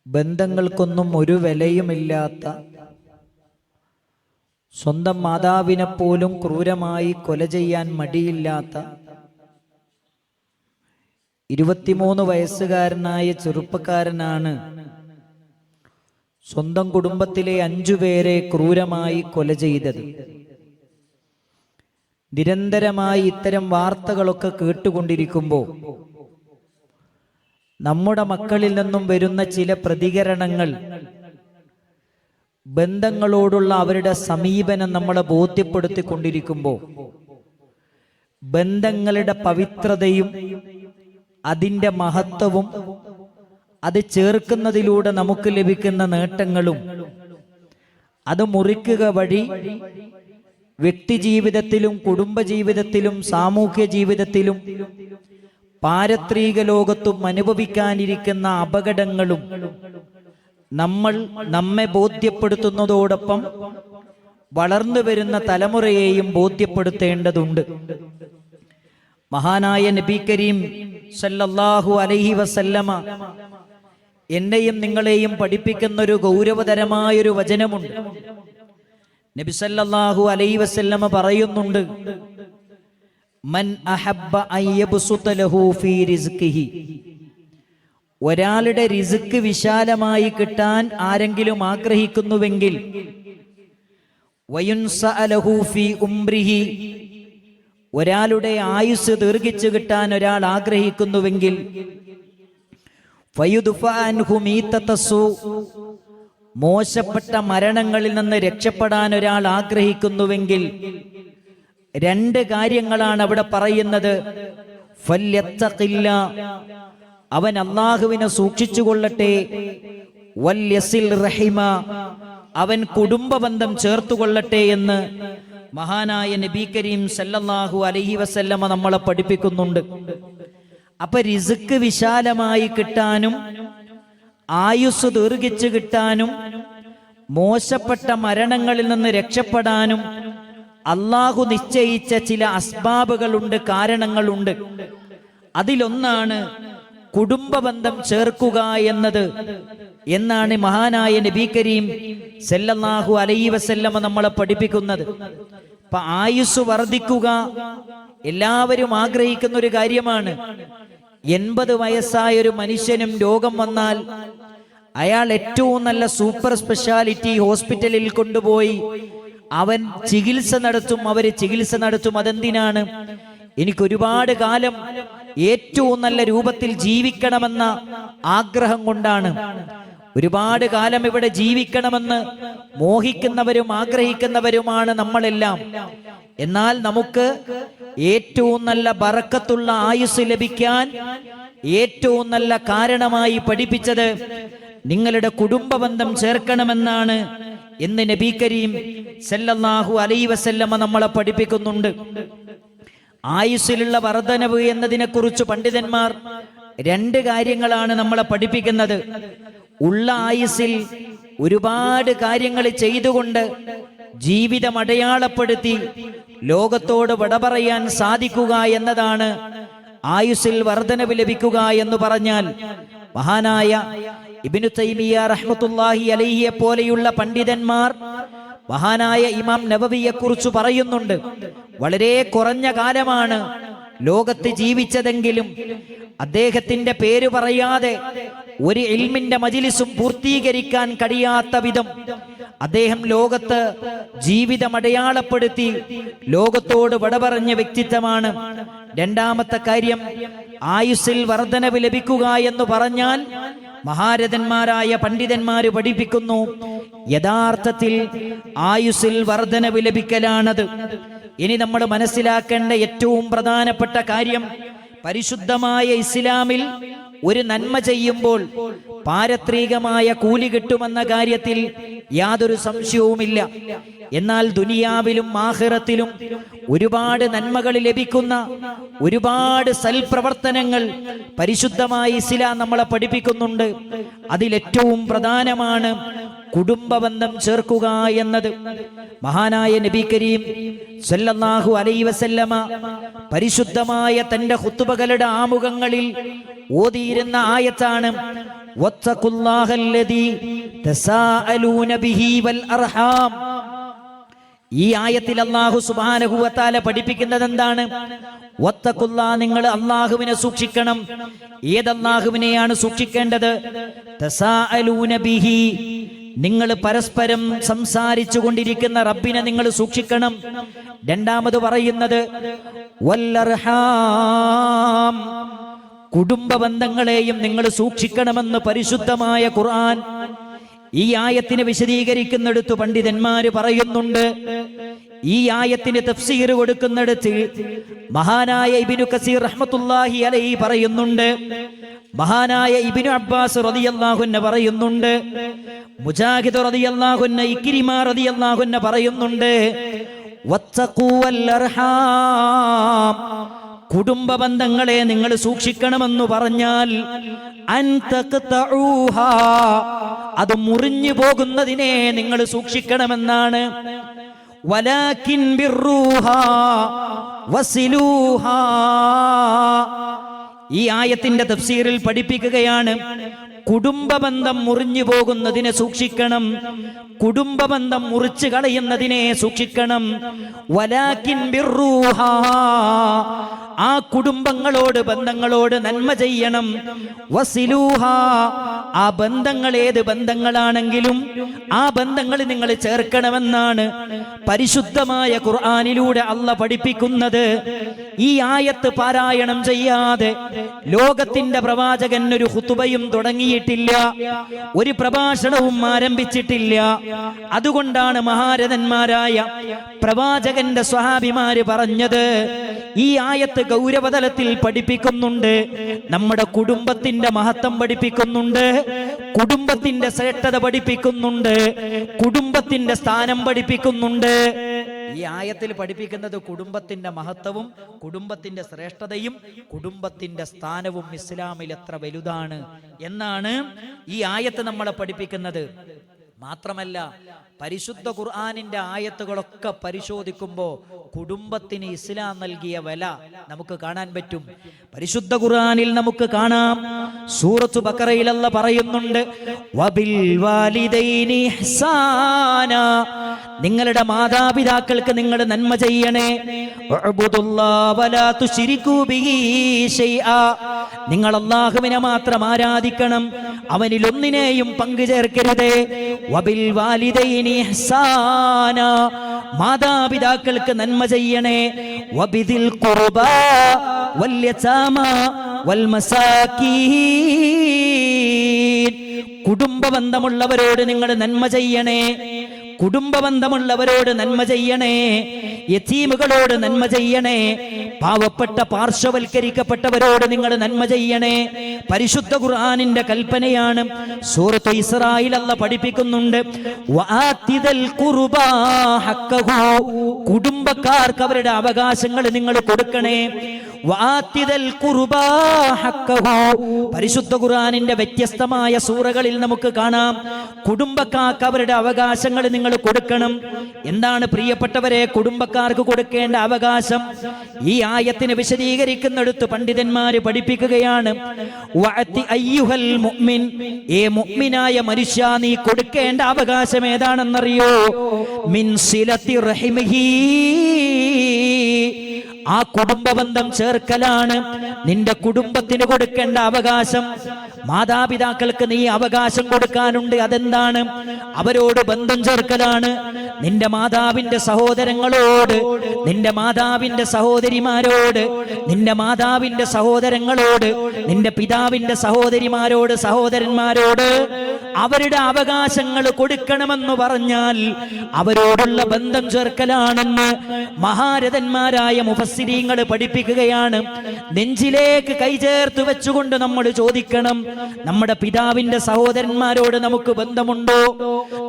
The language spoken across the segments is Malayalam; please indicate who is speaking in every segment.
Speaker 1: ബന്ധങ്ങൾക്കൊന്നും ഒരു വിലയുമില്ലാത്ത, സ്വന്തം മാതാവിനെ പോലും ക്രൂരമായി കൊല ചെയ്യാൻ മടിയില്ലാത്ത 23 വയസ്സുകാരനായ ചെറുപ്പക്കാരനാണ് സ്വന്തം കുടുംബത്തിലെ 5 പേരെ ക്രൂരമായി കൊല ചെയ്തത്. നിരന്തരമായി ഇത്തരം വാർത്തകളൊക്കെ കേട്ടുകൊണ്ടിരിക്കുമ്പോൾ നമ്മുടെ മക്കളിൽ നിന്നും വരുന്ന ചില പ്രതികരണങ്ങൾ, ബന്ധങ്ങളോടുള്ള അവരുടെ സമീപനം നമ്മളെ ബോധ്യപ്പെടുത്തിക്കൊണ്ടിരിക്കുമ്പോൾ ബന്ധങ്ങളുടെ പവിത്രതയും അതിൻ്റെ മഹത്വവും അത് ചേർക്കുന്നതിലൂടെ നമുക്ക് ലഭിക്കുന്ന നേട്ടങ്ങളും അത് മുറിക്കുക വഴി വ്യക്തിജീവിതത്തിലും കുടുംബജീവിതത്തിലും സാമൂഹ്യ ജീവിതത്തിലും പാരത്രിക ലോകത്തും അനുഭവിക്കാനിരിക്കുന്ന അപകടങ്ങളും നമ്മെ ബോധ്യപ്പെടുത്തുന്നതോടൊപ്പം വളർന്നു വരുന്ന തലമുറയെയും ബോധ്യപ്പെടുത്തേണ്ടതുണ്ട്. മഹാനായ നബി കരീം സല്ലല്ലാഹു അലൈഹി വസല്ലമ എന്നെയും നിങ്ങളെയും പഠിപ്പിക്കുന്ന ഒരു ഗൗരവതരമായൊരു വചനമുണ്ട്. നബി സല്ലല്ലാഹു അലൈഹി വസല്ലമ പറയുന്നുണ്ട്, മൻ അഹബ്ബ അൻ യബ്സുത ലഹു ഫീ റിസ്ഖിഹി, ഒരാളുടെ റിസ്ക് വിശാലമായി കിട്ടാൻ ആരെങ്കിലും ആഗ്രഹിക്കുന്നുവെങ്കിൽ, വയുൻസഅ ലഹു ഫീ ഉംരിഹി, ഒരാളുടെ ആയുസ് ദീർഘിച്ചു കിട്ടാൻ ഒരാൾ ആഗ്രഹിക്കുന്നുവെങ്കിൽ, ഫയുദ്ഫഅ അൻഹു മീതതസു, മോശപ്പെട്ട മരണങ്ങളിൽ നിന്ന് രക്ഷപ്പെടാൻ ഒരാൾ ആഗ്രഹിക്കുന്നുവെങ്കിൽ, 2 കാര്യങ്ങളാണ് അവിടെ പറയുന്നത്. ഫല്യത്തഖില്ലാ, അവൻ അല്ലാഹുവിനെ സൂക്ഷിച്ചുകൊള്ളട്ടെ. വല്യസിൽ റഹിമ, അവൻ കുടുംബബന്ധം ചേർത്തുകൊള്ളട്ടെ എന്ന് മഹാനായ നബി കരീം സല്ലല്ലാഹു അലൈഹി വസല്ലമ നമ്മളെ പഠിപ്പിക്കുന്നുണ്ട്. അപ്പൊ റിസ്ക് വിശാലമായി കിട്ടാനും ആയുസ് ദീർഘിച്ചു കിട്ടാനും മോശപ്പെട്ട മരണങ്ങളിൽ നിന്ന് രക്ഷപ്പെടാനും അല്ലാഹു നിശ്ചയിച്ച ചില അസ്ബാബുകളുണ്ട്, കാരണങ്ങളുണ്ട്. അതിലൊന്നാണ് കുടുംബബന്ധം ചേർക്കുക എന്നത് എന്നാണ് മഹാനായ നബി കരീം സല്ലല്ലാഹു അലൈഹി വസല്ലമ നമ്മളെ പഠിപ്പിക്കുന്നത്. അപ്പൊ ആയുസ് വർദ്ധിക്കുക എല്ലാവരും ആഗ്രഹിക്കുന്ന ഒരു കാര്യമാണ്. 80 വയസ്സായ ഒരു മനുഷ്യനും രോഗം വന്നാൽ അയാൾ ഏറ്റവും നല്ല സൂപ്പർ സ്പെഷ്യാലിറ്റി ഹോസ്പിറ്റലിൽ കൊണ്ടുപോയി അവൻ ചികിത്സ നടത്തും. അതെന്തിനാണ്? എനിക്കൊരുപാട് കാലം ഏറ്റവും നല്ല രൂപത്തിൽ ജീവിക്കണമെന്ന ആഗ്രഹം കൊണ്ടാണ്. ഒരുപാട് കാലം ഇവിടെ ജീവിക്കണമെന്ന് മോഹിക്കുന്നവരും ആഗ്രഹിക്കുന്നവരുമാണ് നമ്മളെല്ലാം. എന്നാൽ നമുക്ക് ഏറ്റവും നല്ല ബറക്കത്തുള്ള ആയുസ് ലഭിക്കാൻ ഏറ്റവും നല്ല കാരണമായി പഠിപ്പിച്ചത് നിങ്ങളുടെ കുടുംബബന്ധം ചേർക്കണമെന്നാണ് എന്ന് നബി കരീം സല്ലല്ലാഹു അലൈഹി വസല്ലമ നമ്മളെ പഠിപ്പിക്കുന്നുണ്ട്. ആയുസ്സിലുള്ള വർധനവ് എന്നതിനെ കുറിച്ച് പണ്ഡിതന്മാർ 2 കാര്യങ്ങളാണ് നമ്മളെ പഠിപ്പിക്കുന്നത്. ഉള്ള ആയുസ്സിൽ ഒരുപാട് കാര്യങ്ങൾ ചെയ്തുകൊണ്ട് ജീവിതം അടയാളപ്പെടുത്തി ലോകത്തോട് വിട പറയാൻ സാധിക്കുക എന്നതാണ് ആയുസ്സിൽ വർധനവ് ലഭിക്കുക എന്ന് പറഞ്ഞാൽ. മഹാനായ ഇബ്നു തൈമിയ്യ റഹ്മത്തുള്ളാഹി അലൈഹിയെ പോലെയുള്ള പണ്ഡിതന്മാർ മഹാനായ ഇമാം നവവിയെ കുറിച്ച് പറയുന്നുണ്ട്, വളരെ കുറഞ്ഞ കാലമാണ് ലോകത്ത് ജീവിച്ചതെങ്കിലും അദ്ദേഹത്തിന്റെ പേര് പറയാതെ ഒരു ഇൽമിന്റെ മജ്ലിസും പൂർത്തീകരിക്കാൻ കഴിയാത്ത വിധം അദ്ദേഹം ലോകത്ത് ജീവിതം അടയാളപ്പെടുത്തി ലോകത്തോട് വിട പറഞ്ഞ വ്യക്തിത്വമാണ്. 2ാമത്തെ കാര്യം, ആയുസ്സിൽ വർധനവ് ലഭിക്കുക എന്ന് പറഞ്ഞാൽ മഹാരഥന്മാരായ പണ്ഡിതന്മാര് പഠിപ്പിക്കുന്നു, യഥാർത്ഥത്തിൽ ആയുസ്സിൽ വർധനവ് ലഭിക്കലാണത്. ഇനി നമ്മൾ മനസ്സിലാക്കേണ്ട ഏറ്റവും പ്രധാനപ്പെട്ട കാര്യം, പരിശുദ്ധമായ ഇസ്ലാമിൽ ഒരു നന്മ ചെയ്യുമ്പോൾ പാരത്രികമായ കൂലി കിട്ടുമെന്ന കാര്യത്തിൽ യാതൊരു സംശയവുമില്ല. എന്നാൽ ദുനിയാവിലും ആഖിറത്തിലും ഒരുപാട് നന്മകൾ ലഭിക്കുന്ന ഒരുപാട് സൽപ്രവർത്തനങ്ങൾ പരിശുദ്ധമായ ഇസ്ലാം നമ്മളെ പഠിപ്പിക്കുന്നുണ്ട്. അതിലേറ്റവും പ്രധാനമാണ് കുടുംബബന്ധം ചേർക്കുക എന്നത്. മഹാനായ നബി കരീം സല്ലല്ലാഹു അലൈഹി വസല്ലമ പരിശുദ്ധമായ തന്റെ ഖുതുബകളുടെ ആമുഖങ്ങളിൽ ഓതിയിരുന്ന ആയത്താണ് വത്തഖുല്ലാഹല്ലദീ തസാഅലൂന ബിഹി വൽ അർഹാം. ഈ ആയത്തിൽ അല്ലാഹു സുബ്ഹാനഹു വ തആല പഠിപ്പിക്കുന്നത് എന്താണ്? വത്തഖുല്ലാ, നിങ്ങൾ അല്ലാഹുവിനെ സൂക്ഷിക്കണം. ഏതല്ലാഹുവിനെയാണ് സൂക്ഷിക്കേണ്ടത്? തസാഅലൂന ബിഹി, നിങ്ങൾ പരസ്പരം സംസാരിച്ചു കൊണ്ടിരിക്കുന്ന റബ്ബിനെ നിങ്ങൾ സൂക്ഷിക്കണം. രണ്ടാമത് പറയുന്നത് വൽ അർഹാം, കുടുംബ ബന്ധങ്ങളെയും നിങ്ങൾ സൂക്ഷിക്കണമെന്ന് പരിശുദ്ധമായ ഖുർആൻ ഈ ആയത്തിനെ വിശദീകരിക്കുന്നിടത്ത് പണ്ഡിതന്മാര് പറയുന്നുണ്ട്. ഈ ആയത്തിന് തഫ്സീർ കൊടുക്കുന്നിടത്ത് മഹാനായ ഇബ്നു കസീർ റഹ്മത്തുള്ളാഹി അലൈഹി പറയുന്നുണ്ട്, മഹാനായ ഇബ്നു അബ്ബാസ് റളിയല്ലാഹു അൻഹു പറയുന്നുണ്ട്, മുജാഹിദ് റളിയല്ലാഹു അൻഹു, ഇക്രിമ റളിയല്ലാഹു അൻഹു പറയുന്നുണ്ട് വത്തഖൂ വൽ അർഹാം, കുടുംബ ബന്ധങ്ങളെ നിങ്ങൾ സൂക്ഷിക്കണമെന്ന് പറഞ്ഞാൽ അൻതഖതഊഹാ, അത് മുറിഞ്ഞു പോകുന്നതിനെ നിങ്ങൾ സൂക്ഷിക്കണമെന്നാണ്. വലാകിൻ ബിർറൂഹാ വസിലൂഹാ, ഈ ആയത്തിന്റെ തഫ്സീറിൽ പഠിപ്പിക്കുകയാണ്, കുടുംബബന്ധം മുറിഞ്ഞു പോകുന്നതിനെ സൂക്ഷിക്കണം, കുടുംബബന്ധം മുറിച്ചു കളയുന്നതിനെ സൂക്ഷിക്കണം. വലാകിൻ ബിർറൂഹാ, ആ കുടുംബങ്ങളോട് ബന്ധങ്ങളോട് നന്മ ചെയ്യണം. വസിലൂഹാ, ആ ബന്ധങ്ങൾ ഏത് ബന്ധങ്ങളാണെങ്കിലും ആ ബന്ധങ്ങൾ നിങ്ങൾ ചേർക്കണമെന്നാണ് പരിശുദ്ധമായ ഖുർആനിലൂടെ അല്ലാഹ് പഠിപ്പിക്കുന്നത്. ഈ ആയത്ത് പാരായണം ചെയ്യാതെ ലോകത്തിന്റെ പ്രവാചകൻ ഒരു ഖുതുബയും തുടങ്ങിയിട്ടില്ല, ഒരു പ്രഭാഷണവും ആരംഭിച്ചിട്ടില്ല. അതുകൊണ്ടാണ് മഹാരഥന്മാരായ പ്രവാചകന്റെ സ്വഹാബിമാര് പറഞ്ഞത്, ഈ ആയത്ത് ഗൗരവതലത്തിൽ പഠിപ്പിക്കുന്നുണ്ട്, നമ്മുടെ കുടുംബത്തിന്റെ മഹത്വം പഠിപ്പിക്കുന്നുണ്ട്, കുടുംബത്തിന്റെ ശ്രേഷ്ഠത പഠിപ്പിക്കുന്നുണ്ട്, കുടുംബത്തിന്റെ സ്ഥാനം പഠിപ്പിക്കുന്നുണ്ട്. ഈ ആയത്തിൽ പഠിപ്പിക്കുന്നത് കുടുംബത്തിന്റെ മഹത്വവും കുടുംബത്തിന്റെ ശ്രേഷ്ഠതയും കുടുംബത്തിന്റെ സ്ഥാനവും ഇസ്ലാമിൽ എത്ര വലുതാണ് എന്നാണ് ഈ ആയത്ത് നമ്മളെ പഠിപ്പിക്കുന്നത്. മാത്രമല്ല, പരിശുദ്ധ ഖുർആനിന്റെ ആയത്തുകളൊക്കെ പരിശോധിക്കുമ്പോൾ കുടുംബത്തിന് ഇസ്ലാം നൽകിയ വില നമുക്ക് കാണാൻ പറ്റും. പരിശുദ്ധ ഖുർആനിൽ നമുക്ക് കാണാം, സൂറത്തു ബഖറയിൽ അല്ലാഹ് പറയുന്നുണ്ട്, വബിൽ വാലിദൈനി ഇഹ്സാന, നിങ്ങളുടെ മാതാപിതാക്കൾക്ക് നിങ്ങൾ നന്മ ചെയ്യണേ. ഉഅ്ബുദുല്ലാഹ വലാ തുശ്രികൂ ബിഹി ശൈആ, നിങ്ങൾ അല്ലാഹുവിനെ മാത്രം ആരാധിക്കണം, അവനിൽ ഒന്നിനെയും പങ്കു ചേർക്കരുത്. വബിൽ വാലിദൈനി ഇഹ്സാന, മാതാപിതാക്കൾക്ക് നന്മ ചെയ്യണേ. വബിദിൽ ഖുർബാ വൽ യതാമ വൽ മസാകീൻ, കുടുംബ ബന്ധമുള്ളവരോട് നിങ്ങൾ നന്മ ചെയ്യണേ, കുടുംബ ബന്ധമുള്ളവരോട് നന്മ ചെയ്യണേ, യതീമുകളോട് നന്മ ചെയ്യണേ, പാവപ്പെട്ട പാർശ്വവൽക്കരിക്കപ്പെട്ടവരോട് നിങ്ങൾ നന്മ ചെയ്യണേ. പരിശുദ്ധ ഖുർആനിന്റെ കൽപ്പനയാണ്. സൂറത്ത് ഇസ്രായിൽ അല്ലാഹ് പഠിപ്പിക്കുന്നുണ്ട്, വആതിദൽ ഖുർബാ ഹഖഹു, കുടുംബക്കാർക്ക് അവരുടെ അവകാശങ്ങൾ നിങ്ങൾ കൊടുക്കണേ. വആതിദൽ ഖുർബാ ഹഖഹു, പരിശുദ്ധ ഖുർആനിന്റെ വ്യത്യസ്തമായ സൂറകളിൽ നമുക്ക് കാണാം, കുടുംബക്കാർക്ക് അവരുടെ അവകാശങ്ങൾ നിങ്ങൾ കൊടുക്കണം. എന്താണ് പ്രിയപ്പെട്ടവരെ കുടുംബക്കാർക്ക് കൊടുക്കേണ്ട അവകാശം? ഈ ആയത്തിനെ വിശദീകരിക്കുന്നിടത്ത് പണ്ഡിതന്മാര് പഠിപ്പിക്കുകയാണ്, വഅതി അയ്യുഹൽ മുഅ്മിൻ, ഏ മുഅ്മിനായ മനുഷ്യ, നീ കൊടുക്കേണ്ട അവകാശം ഏതാണെന്നറിയോ? മിൻ സിലത്തി റഹിമിഹി, ആ കുടുംബബന്ധം ചേർക്കലാണ് നിന്റെ കുടുംബത്തിന് കൊടുക്കേണ്ട അവകാശം. മാതാപിതാക്കൾക്ക് നീ അവകാശം കൊടുക്കാനുണ്ട്. അതെന്താണ്? അവരോട് ബന്ധം ചേർക്കലാണ്. നിന്റെ മാതാവിന്റെ സഹോദരങ്ങളോട്, നിന്റെ മാതാവിന്റെ സഹോദരിമാരോട്, നിന്റെ മാതാവിന്റെ സഹോദരങ്ങളോട്, നിന്റെ പിതാവിന്റെ സഹോദരിമാരോട്, സഹോദരന്മാരോട് അവരുടെ അവകാശങ്ങൾ കൊടുക്കണമെന്ന് പറഞ്ഞാൽ അവരോടുള്ള ബന്ധം ചേർക്കലാണെന്ന് മഹാരഥന്മാരായ മുഫസ്സിരീങ്ങൾ പഠിപ്പിക്കുകയാണ്. നെഞ്ചിൽ നെഞ്ചിലേക്ക് കൈചേർത്ത് വെച്ചുകൊണ്ട് നമ്മൾ ചോദിക്കണം, നമ്മുടെ പിതാവിന്റെ സഹോദരന്മാരോട് നമുക്ക് ബന്ധമുണ്ടോ?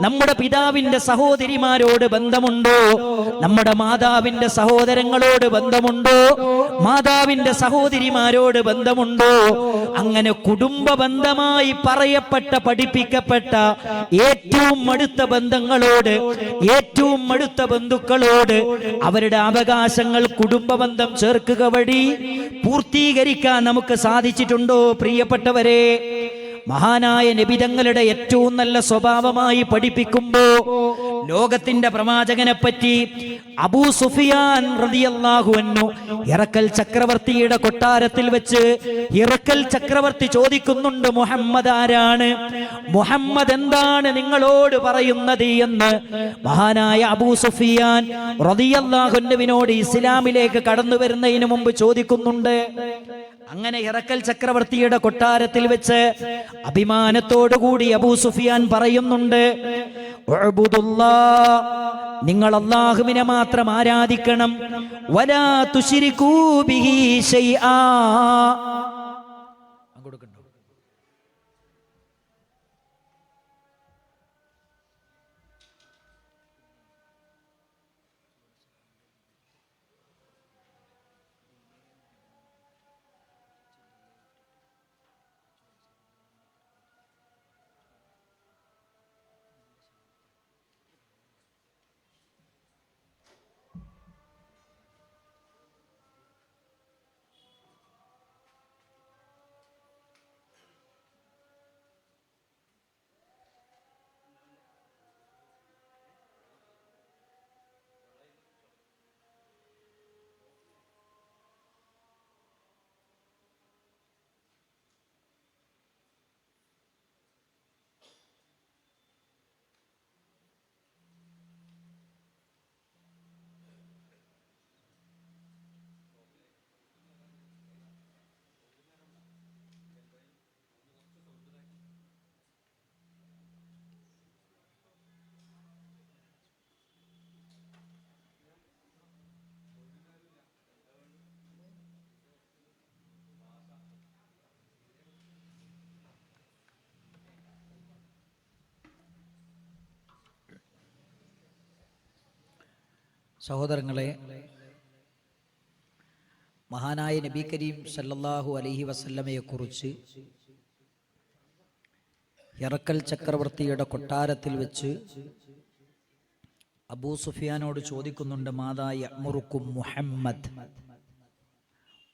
Speaker 1: നമ്മുടെ പിതാവിന്റെ സഹോദരിമാരോട് ബന്ധമുണ്ടോ? നമ്മുടെ മാതാവിന്റെ സഹോദരങ്ങളോട് ബന്ധമുണ്ടോ? മാതാവിന്റെ സഹോദരിമാരോട് ബന്ധമുണ്ടോ? അങ്ങനെ കുടുംബ ബന്ധമായി പറയപ്പെട്ട, പഠിപ്പിക്കപ്പെട്ട ഏറ്റവും അടുത്ത ബന്ധങ്ങളോട്, ഏറ്റവും അടുത്ത ബന്ധുക്കളോട് അവരുടെ അവകാശങ്ങൾ കുടുംബ ബന്ധം ചേർക്കുക വഴി പൂർത്തീകരിക്കാൻ നമുക്ക് സാധിച്ചിട്ടുണ്ടോ? പ്രിയപ്പെട്ടവരെ, മഹാനായ നബി തങ്ങളുടെ ഏറ്റവും നല്ല സ്വഭാവമായി പഠിപ്പിക്കുമ്പോ ലോകത്തിന്റെ പ്രവാചകനെ പറ്റി അബൂ സുഫിയാൻ റളിയല്ലാഹു അൻഹു ഹിറക്കൽ ചക്രവർത്തിയുടെ കൊട്ടാരത്തിൽ വെച്ച് ഹിറക്കൽ ചക്രവർത്തി ചോദിക്കുന്നുണ്ട്, മുഹമ്മദ് ആരാണ്? മുഹമ്മദ് എന്താണ് നിങ്ങളോട് പറയുന്നത് എന്ന് മഹാനായ അബൂ സുഫിയാൻ റളിയല്ലാഹു അൻഹുവിനോട് ഇസ്ലാമിലേക്ക് കടന്നു വരുന്നതിന് മുമ്പ് ചോദിക്കുന്നുണ്ട്. അങ്ങനെ ഹിറക്കൽ ചക്രവർത്തിയുടെ കൊട്ടാരത്തിൽ വെച്ച് അഭിമാനത്തോടുകൂടി അബൂ സുഫിയാൻ പറയുന്നുണ്ട്, നിങ്ങൾ അല്ലാഹുവിനെ മാത്രം ആരാധിക്കണം, വലാ തുശ്രികൂ ബിഹി ശൈആ. സഹോദരങ്ങളെ, മഹാനായ നബി കരീം സല്ലല്ലാഹു അലൈഹി വസല്ലമയെ കുറിച്ച് ഹിറക്കൽ ചക്രവർത്തിയുടെ കൊട്ടാരത്തിൽ വെച്ച് അബൂ സുഫിയാനോട് ചോദിക്കുന്നുണ്ട്, മാതാ യഅ്മുറുക്കും മുഹമ്മദ്,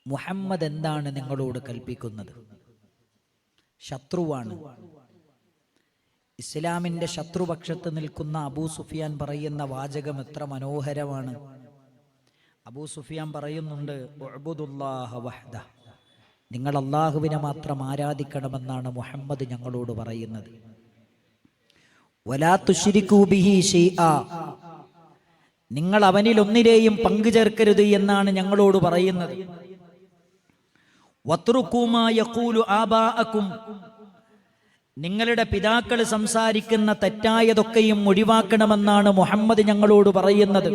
Speaker 1: മുഹമ്മദ് എന്താണ് നിങ്ങളോട് കൽപ്പിക്കുന്നത്? ശത്രുവാണ്. ഇസ്ലാമിന്റെ ശത്രുപക്ഷത്ത് നിൽക്കുന്ന അബൂ സുഫിയാൻ പറയുന്ന വാചകം എത്ര മനോഹരമാണ്. അബൂ സുഫിയാൻ പറയുന്നുണ്ട്, ഉഅ്ബുദുല്ലാഹ വഹ്ദ, നിങ്ങൾ അല്ലാഹുവിനെ മാത്രം ആരാധിക്കണമെന്നാണ് മുഹമ്മദ് ഞങ്ങളോട് പറയുന്നത്. വലാ തുശ്രികൂ ബിഹി ശൈആ, നിങ്ങൾ അവനിൽ ഒന്നിനെയും പങ്കുചേർക്കരുത് എന്നാണ് ഞങ്ങളോട് പറയുന്നത്. വത്റുകൂ മാ യഖൂലു ആബാഅകും, നിങ്ങളുടെ പിതാക്കൾ സംസാരിക്കുന്ന തെറ്റായതൊക്കെയും ഒഴിവാക്കണമെന്നാണ് മുഹമ്മദ് ഞങ്ങളോട് പറയുന്നത്.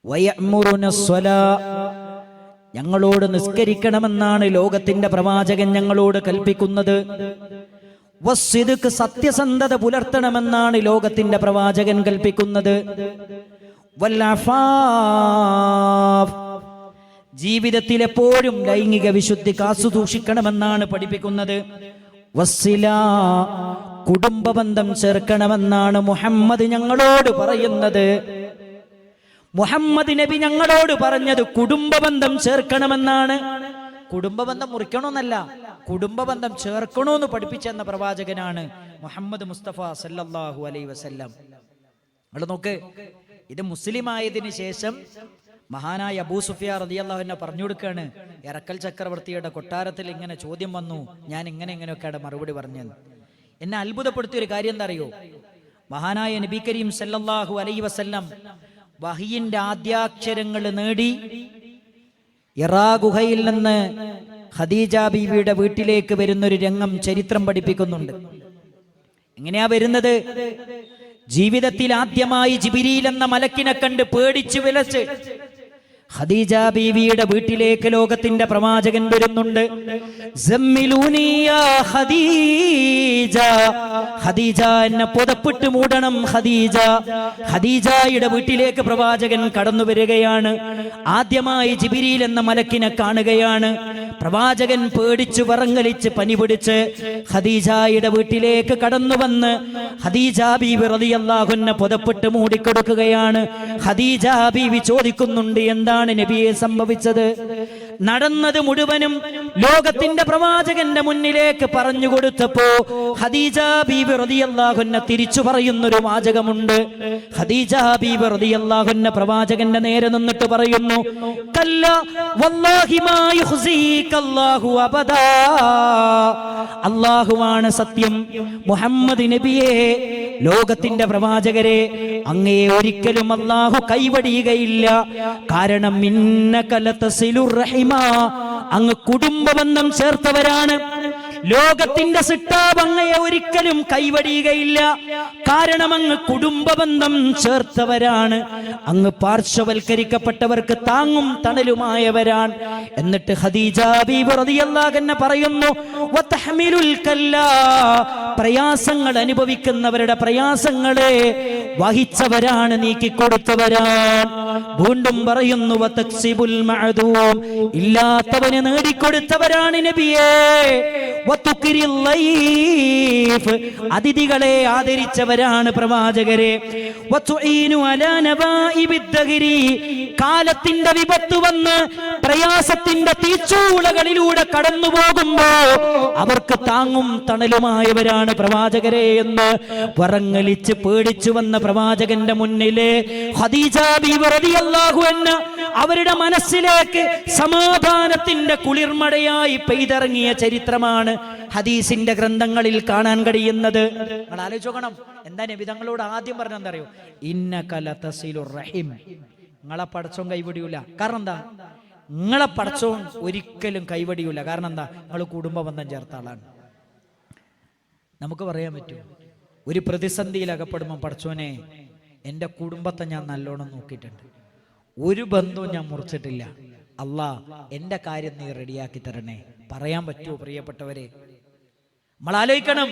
Speaker 1: വയഅ്മുറുനസ്സലാ, ഞങ്ങളോട് നിസ്കരിക്കണമെന്നാണ് ലോകത്തിന്റെ പ്രവാചകൻ ഞങ്ങളോട് കൽപ്പിക്കുന്നത്. വസ്സിദ്ഖ്, സത്യസന്ധത പുലർത്തണമെന്നാണ് ലോകത്തിന്റെ പ്രവാചകൻ കൽപ്പിക്കുന്നത്. വൽഅഫാഫ്, ജീവിതത്തിൽ എപ്പോഴും ലൈംഗിക വിശുദ്ധി കാത്തുസൂക്ഷിക്കണമെന്നാണ് പഠിപ്പിക്കുന്നത്. വസ്സിലാ, കുടുംബബന്ധം ചേർക്കണമെന്നാണ് മുഹമ്മദ് ഞങ്ങളോട് പറയുന്നത്. മുഹമ്മദ് നബി ഞങ്ങളോട് പറഞ്ഞത് കുടുംബബന്ധം ചേർക്കണമെന്നാണ്. കുടുംബബന്ധം മുറിക്കണമെന്നല്ല, കുടുംബബന്ധം ചേർക്കണമെന്ന് പഠിപ്പിച്ചെന്ന പ്രവാചകനാണ് മുഹമ്മദ് മുസ്തഫ സല്ലല്ലാഹു അലൈഹി വസല്ലം. നിങ്ങൾ നോക്ക്, ഇത് മുസ്ലിം ആയതിനു ശേഷം മഹാനായ അബൂ സുഫിയാൻ റളിയല്ലാഹു അൻഹു പറഞ്ഞു കൊടുക്കുകയാണ്, ഹിറക്കൽ ചക്രവർത്തിയുടെ കൊട്ടാരത്തിൽ ഇങ്ങനെ ചോദ്യം വന്നു, ഞാൻ ഇങ്ങനെയൊക്കെയാണ് മറുപടി പറഞ്ഞത്. എന്നെ അത്ഭുതപ്പെടുത്തിയ ഒരു കാര്യം എന്താ അറിയോ? മഹാനായ നബി കരീം സല്ലല്ലാഹു അലൈഹി വസല്ലം വഹിയിന്റെ ആദ്യാക്ഷരങ്ങൾ നേടി ഇറാ ഗുഹയിൽ നിന്ന് ഖദീജ ബീവിയുടെ വീട്ടിലേക്ക് വരുന്നൊരു രംഗം ചരിത്രം പഠിപ്പിക്കുന്നുണ്ട്. എങ്ങനെയാ വരുന്നത്? ജീവിതത്തിൽ ആദ്യമായി ജിബ്രീൽ എന്ന മലക്കിനെ കണ്ട് പേടിച്ചു വിലച്ച് ഖദീജ ബീവിയുടെ വീട്ടിലേക്ക് ലോകത്തിന്റെ പ്രവാചകൻ വരുന്നുണ്ട്. സമ്മിലൂനി യാ ഖദീജ, ഖദീജ എന്നെ പുതപ്പിട്ട് മൂടണം ഖദീജ. ഖദീജയുടെ വീട്ടിലേക്ക് പ്രവാചകൻ കടന്നു വരികയാണ്. ആദ്യമായി ജിബ്രീൽ എന്ന മലക്കിനെ കാണുകയാണ്. പ്രവാചകൻ പേടിച്ചു വറങ്ങലിച്ച് പനി പിടിച്ച് ഖദീജയുടെ വീട്ടിലേക്ക് കടന്നു വന്ന് ഖദീജ ബീവി റളിയല്ലാഹു അൻഹ പുതപ്പിട്ട് മൂടിക്കൊടുക്കുകയാണ്. ഖദീജ ബീവി ചോദിക്കുന്നുണ്ട്, എന്താണ് നബിയെ സംഭവിച്ചത്? നടന്നത് മുഴുവനും ലോകത്തിന്റെ പ്രവാചകന്റെ മുന്നിലേക്ക് പറഞ്ഞു കൊടുത്തപ്പോ ഖദീജ ബീവി റളിയല്ലാഹു അൻഹ തിരിച്ചു പറയുന്നൊരു വാചകമുണ്ട്. ഖദീജ ബീവി റളിയല്ലാഹു അൻഹ പ്രവാചകന്റെ നേരെ നിന്നിട്ട് പറയുന്നു, കല്ല വല്ലാഹി മാ യുഖ്സീകല്ലാഹു അബദാ, അല്ലാഹുവാണ് സത്യം, മുഹമ്മദ് നബിയെ, ലോകത്തിന്റെ പ്രവാചകരെ, അങ്ങയെ ഒരിക്കലും അല്ലാഹു കൈവടിയുകയില്ല. കാരണം ഇന്നക ലതസിലുർ റഹിമ, അങ്ങ് കുടുംബബന്ധം ചേർത്തവരാണ്. ലോകത്തിന്റെ സിട്ടാബ് അങ്ങയെ ഒരിക്കലും കൈവടിയുകയില്ല. കാരണം അങ്ങ് കുടുംബബന്ധം ചേർത്തവരാണ്. അങ്ങ് പാർശ്വവൽക്കരിക്കപ്പെട്ടവർക്ക് താങ്ങും തണലുമായവരാണ്. എന്നിട്ട് ഖദീജ ബീവി റളിയല്ലാഹു അൻഹ പറയുന്നു, വതഹ്മിലുൽ കല്ലാ, പ്രയാസങ്ങൾ അനുഭവിക്കുന്നവരുടെ പ്രയാസങ്ങളെ വഹിച്ചവരാണ്, നീക്കിക്കൊടുത്തവരാണ്. വീണ്ടും പറയുന്നു, വതക്സിബുൽ മഅദൂം, ഇല്ലാത്തവനെ നേടിക്കൊടുത്തവരാണ് നബിയേ. വതുക്രിൽ ലൈഫ്, അതിഥികളെ ആദരിച്ചവരാണ് പ്രവാചകരെ. വതുഈനു അലാ നവാഇബിദ് ദഹരി, കാലത്തിന്റെ വിപത്ത് വന്ന് പ്രയാസത്തിന്റെ തീച്ചൂളകളിലൂടെ കടന്നു പോകുമ്പോ അവർക്ക് താങ്ങും തണലുമായവരാണ് പ്രവാചകരെ എന്ന് വറങ്ങലിച്ച് പേടിച്ചു വന്ന പ്രവാചകന്റെ മുന്നിലെ ഖദീജ ബീവി റളിയല്ലാഹു അൻഹ അവരുടെ മനസ്സിലേക്ക് സമാധാനത്തിന്റെ കുളിർമഴയായി പെയ്തിറങ്ങിയ ചരിത്രമാണ് ഹദീസിന്റെ ഗ്രന്ഥങ്ങളിൽ കാണാൻ കഴിയുന്നത്. നിങ്ങൾ ആലോചിക്കണം, എന്താ നബി തങ്ങളോട് ആദ്യം പറഞ്ഞെന്താ അറിയോ? ഇന്നക ലതസിലുർ റഹിം, നിങ്ങളെ പടച്ചോൻ കൈവടിയൂല. കാരണം എന്താ? നിങ്ങളെ പടച്ചോൻ ഒരിക്കലും കൈവടിയൂല. കാരണം എന്താ? നിങ്ങൾ കുടുംബ ബന്ധം ചേർത്ത ആളാണ്. നമുക്ക് പറയാൻ പറ്റും, ഒരു പ്രതിസന്ധിയിൽ അകപ്പെടുമ്പോൾ പടച്ചോനെ എൻ്റെ കുടുംബത്തെ ഞാൻ നല്ലോണം നോക്കിയിട്ടുണ്ട്, ഒരു ബന്ധവും ഞാൻ മുറിച്ചിട്ടില്ല, അല്ലാ എൻ്റെ കാര്യം നീ റെഡിയാക്കി തരണേ. പറയാൻ പറ്റുമോ പ്രിയപ്പെട്ടവരെ? നമ്മൾ ആലോചിക്കണം.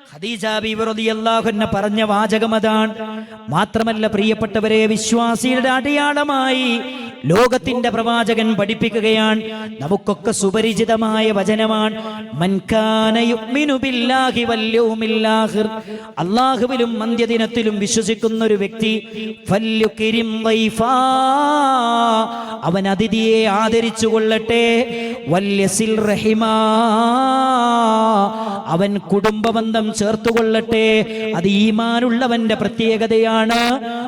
Speaker 1: ഖദീജ ബീവി റളിയല്ലാഹു അൻഹ പറഞ്ഞ വാചകം അതാണ്. മാത്രമല്ല പ്രിയപ്പെട്ടവരെ, വിശ്വാസിയുടെ അടയാളമായി ലോകത്തിന്റെ പ്രവാചകൻ പഠിപ്പിക്കുകയാണ്. നമുക്കൊക്കെ സുപരിചിതമായ വചനമാണ്, മൻ കാന യുഅ്മിനു ബില്ലാഹി വൽ യൗമിൽ ആഖിർ, അല്ലാഹുവിലും അന്ത്യദിനത്തിലും വിശ്വസിക്കുന്ന ഒരു വ്യക്തി ഫല്യുക്രിം ദൈഫാ, അവൻ അതിഥിയെ ആദരിച്ചു കൊള്ളട്ടെ. വല്യസിൽ റഹിമാ, അവൻ കുടുംബബന്ധം ചേർത്തുകൊള്ളട്ടെ. അത് ഈമാനുള്ളവന്റെ പ്രത്യേകതയാണ്,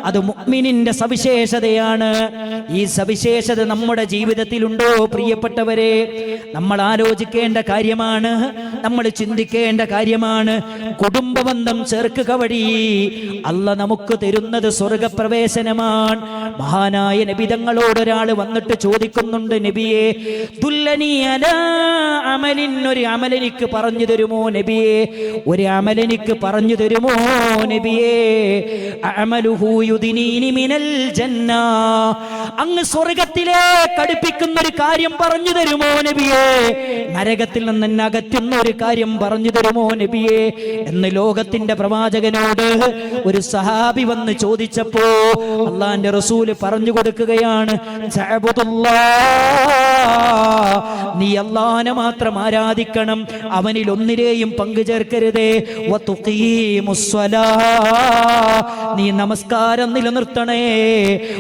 Speaker 1: അത് മുഅ്മിനിന്റെ സവിശേഷതയാണ്. ഈ സവിശേഷത നമ്മുടെ ജീവിതത്തിലുണ്ടോ പ്രിയപ്പെട്ടവരെ? നമ്മൾ ആലോചിക്കേണ്ട കാര്യമാണ്, നമ്മൾ ചിന്തിക്കേണ്ട കാര്യമാണ്. കുടുംബബന്ധം ചേർക്കുക വഴി അല്ലാഹ് നമുക്ക് തരുന്നത് സ്വർഗപ്രവേശനമാണ്. മഹാനായ നബി തങ്ങളോട് ഒരാൾ വന്നിട്ട് ചോദിക്കുന്നുണ്ട്, നബിയെ ദുല്ലനി അലാ അമലിൻ, ഒരു അമലെനിക്ക് പറഞ്ഞു തരുമോ നബിയെ? ഒരു അമലെനിക്ക് പറഞ്ഞു തരുമോ നബിയെ? അമലുഹു യുദ്നീനി മിനൽ ജന്ന, അങ്ങ് സ്വർഗത്തിലേക്ക് അടുപ്പിക്കുന്ന ഒരു കാര്യം പറഞ്ഞു തരുമോ നബിയെ? നരകത്തിൽ നിന്ന് എന്നെ അകറ്റുന്ന ഒരു കാര്യം പറഞ്ഞു തരുമോ നബിയെ എന്ന് ലോകത്തിന്റെ പ്രവാചകനോട് ഒരു സഹാബി വന്ന് ചോദിച്ചപ്പോ അള്ളാന്റെ റസൂല് പറഞ്ഞു കൊടുക്കുകയാണ്, നീ അല്ലാഹനെ മാത്രം ആരാധിക്കണം, അവനിൽ ഒന്നിനെയും പങ്കു ചേർക്കരുതേ. വതുഖീമുസ്സലാ, നീ നമസ്കാരം നിലനിർത്തണേ.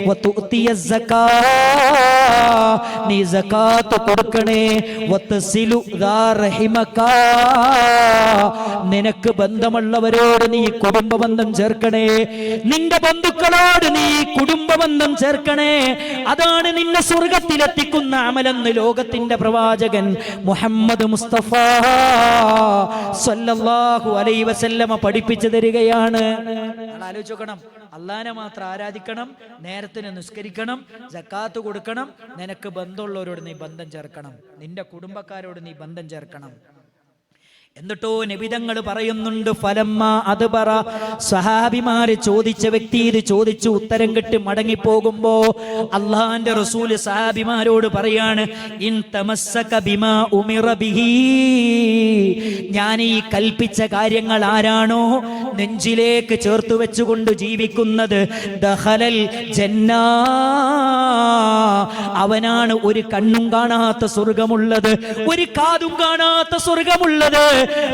Speaker 1: വതുഅ്തിയസ്സകാ, നീ സകാത്ത് കൊടുക്കണേ. വതസിലു ദാ റഹിമകാ, നിനക്ക് ബന്ധമുള്ളവരോട് നീ കുടുംബബന്ധം ചേർക്കണേ. നിന്റെ ബന്ധുക്കളോട് നീ കുടുംബബന്ധം ചേർക്കണേ. അതാണ് നിന്നെ സ്വർഗത്തിലെത്തിക്കുന്ന അമലെന്ന് ലോകത്തിന്റെ പ്രവാചകൻ മുഹമ്മദ് മുസ്തഫ സല്ലല്ലാഹു അലൈഹി വസല്ലമ പഠിപ്പിച്ചു തരികയാണ്. ആലോചിക്കണം, അല്ലാഹനെ മാത്രം ആരാധിക്കണം, നേരത്തിന് നിസ്കരിക്കണം, സക്കാത്ത് കൊടുക്കണം, നിനക്ക് ബന്ധമുള്ളവരോട് നീ ബന്ധം ചേർക്കണം, നിന്റെ കുടുംബക്കാരോട് നീ ബന്ധം ചേർക്കണം. എന്നിട്ടോ നബിതങ്ങൾ പറയുന്നുണ്ട്, ഫലമ്മ അദ്ബറ, സഹാബിമാര് ചോദിച്ച വ്യക്തി ഇത് ചോദിച്ചു ഉത്തരം കിട്ടി മടങ്ങിപ്പോകുമ്പോ അള്ളാന്റെ റസൂല് സഹാബിമാരോട് പറയാണ്, ഇൻ തമസ്സക ബിമാ ഉമിറ ബിഹി, ഞാൻ ഈ കൽപ്പിച്ച കാര്യങ്ങൾ ആരാണോ നെഞ്ചിലേക്ക് ചേർത്തു വെച്ചുകൊണ്ട് ജീവിക്കുന്നത്, ദഖലൽ ജന്നാ, അവനാണ് ഒരു കണ്ണും കാണാത്ത സ്വർഗമുള്ളത്, ഒരു കാതും കാണാത്ത സ്വർഗമുള്ളത്,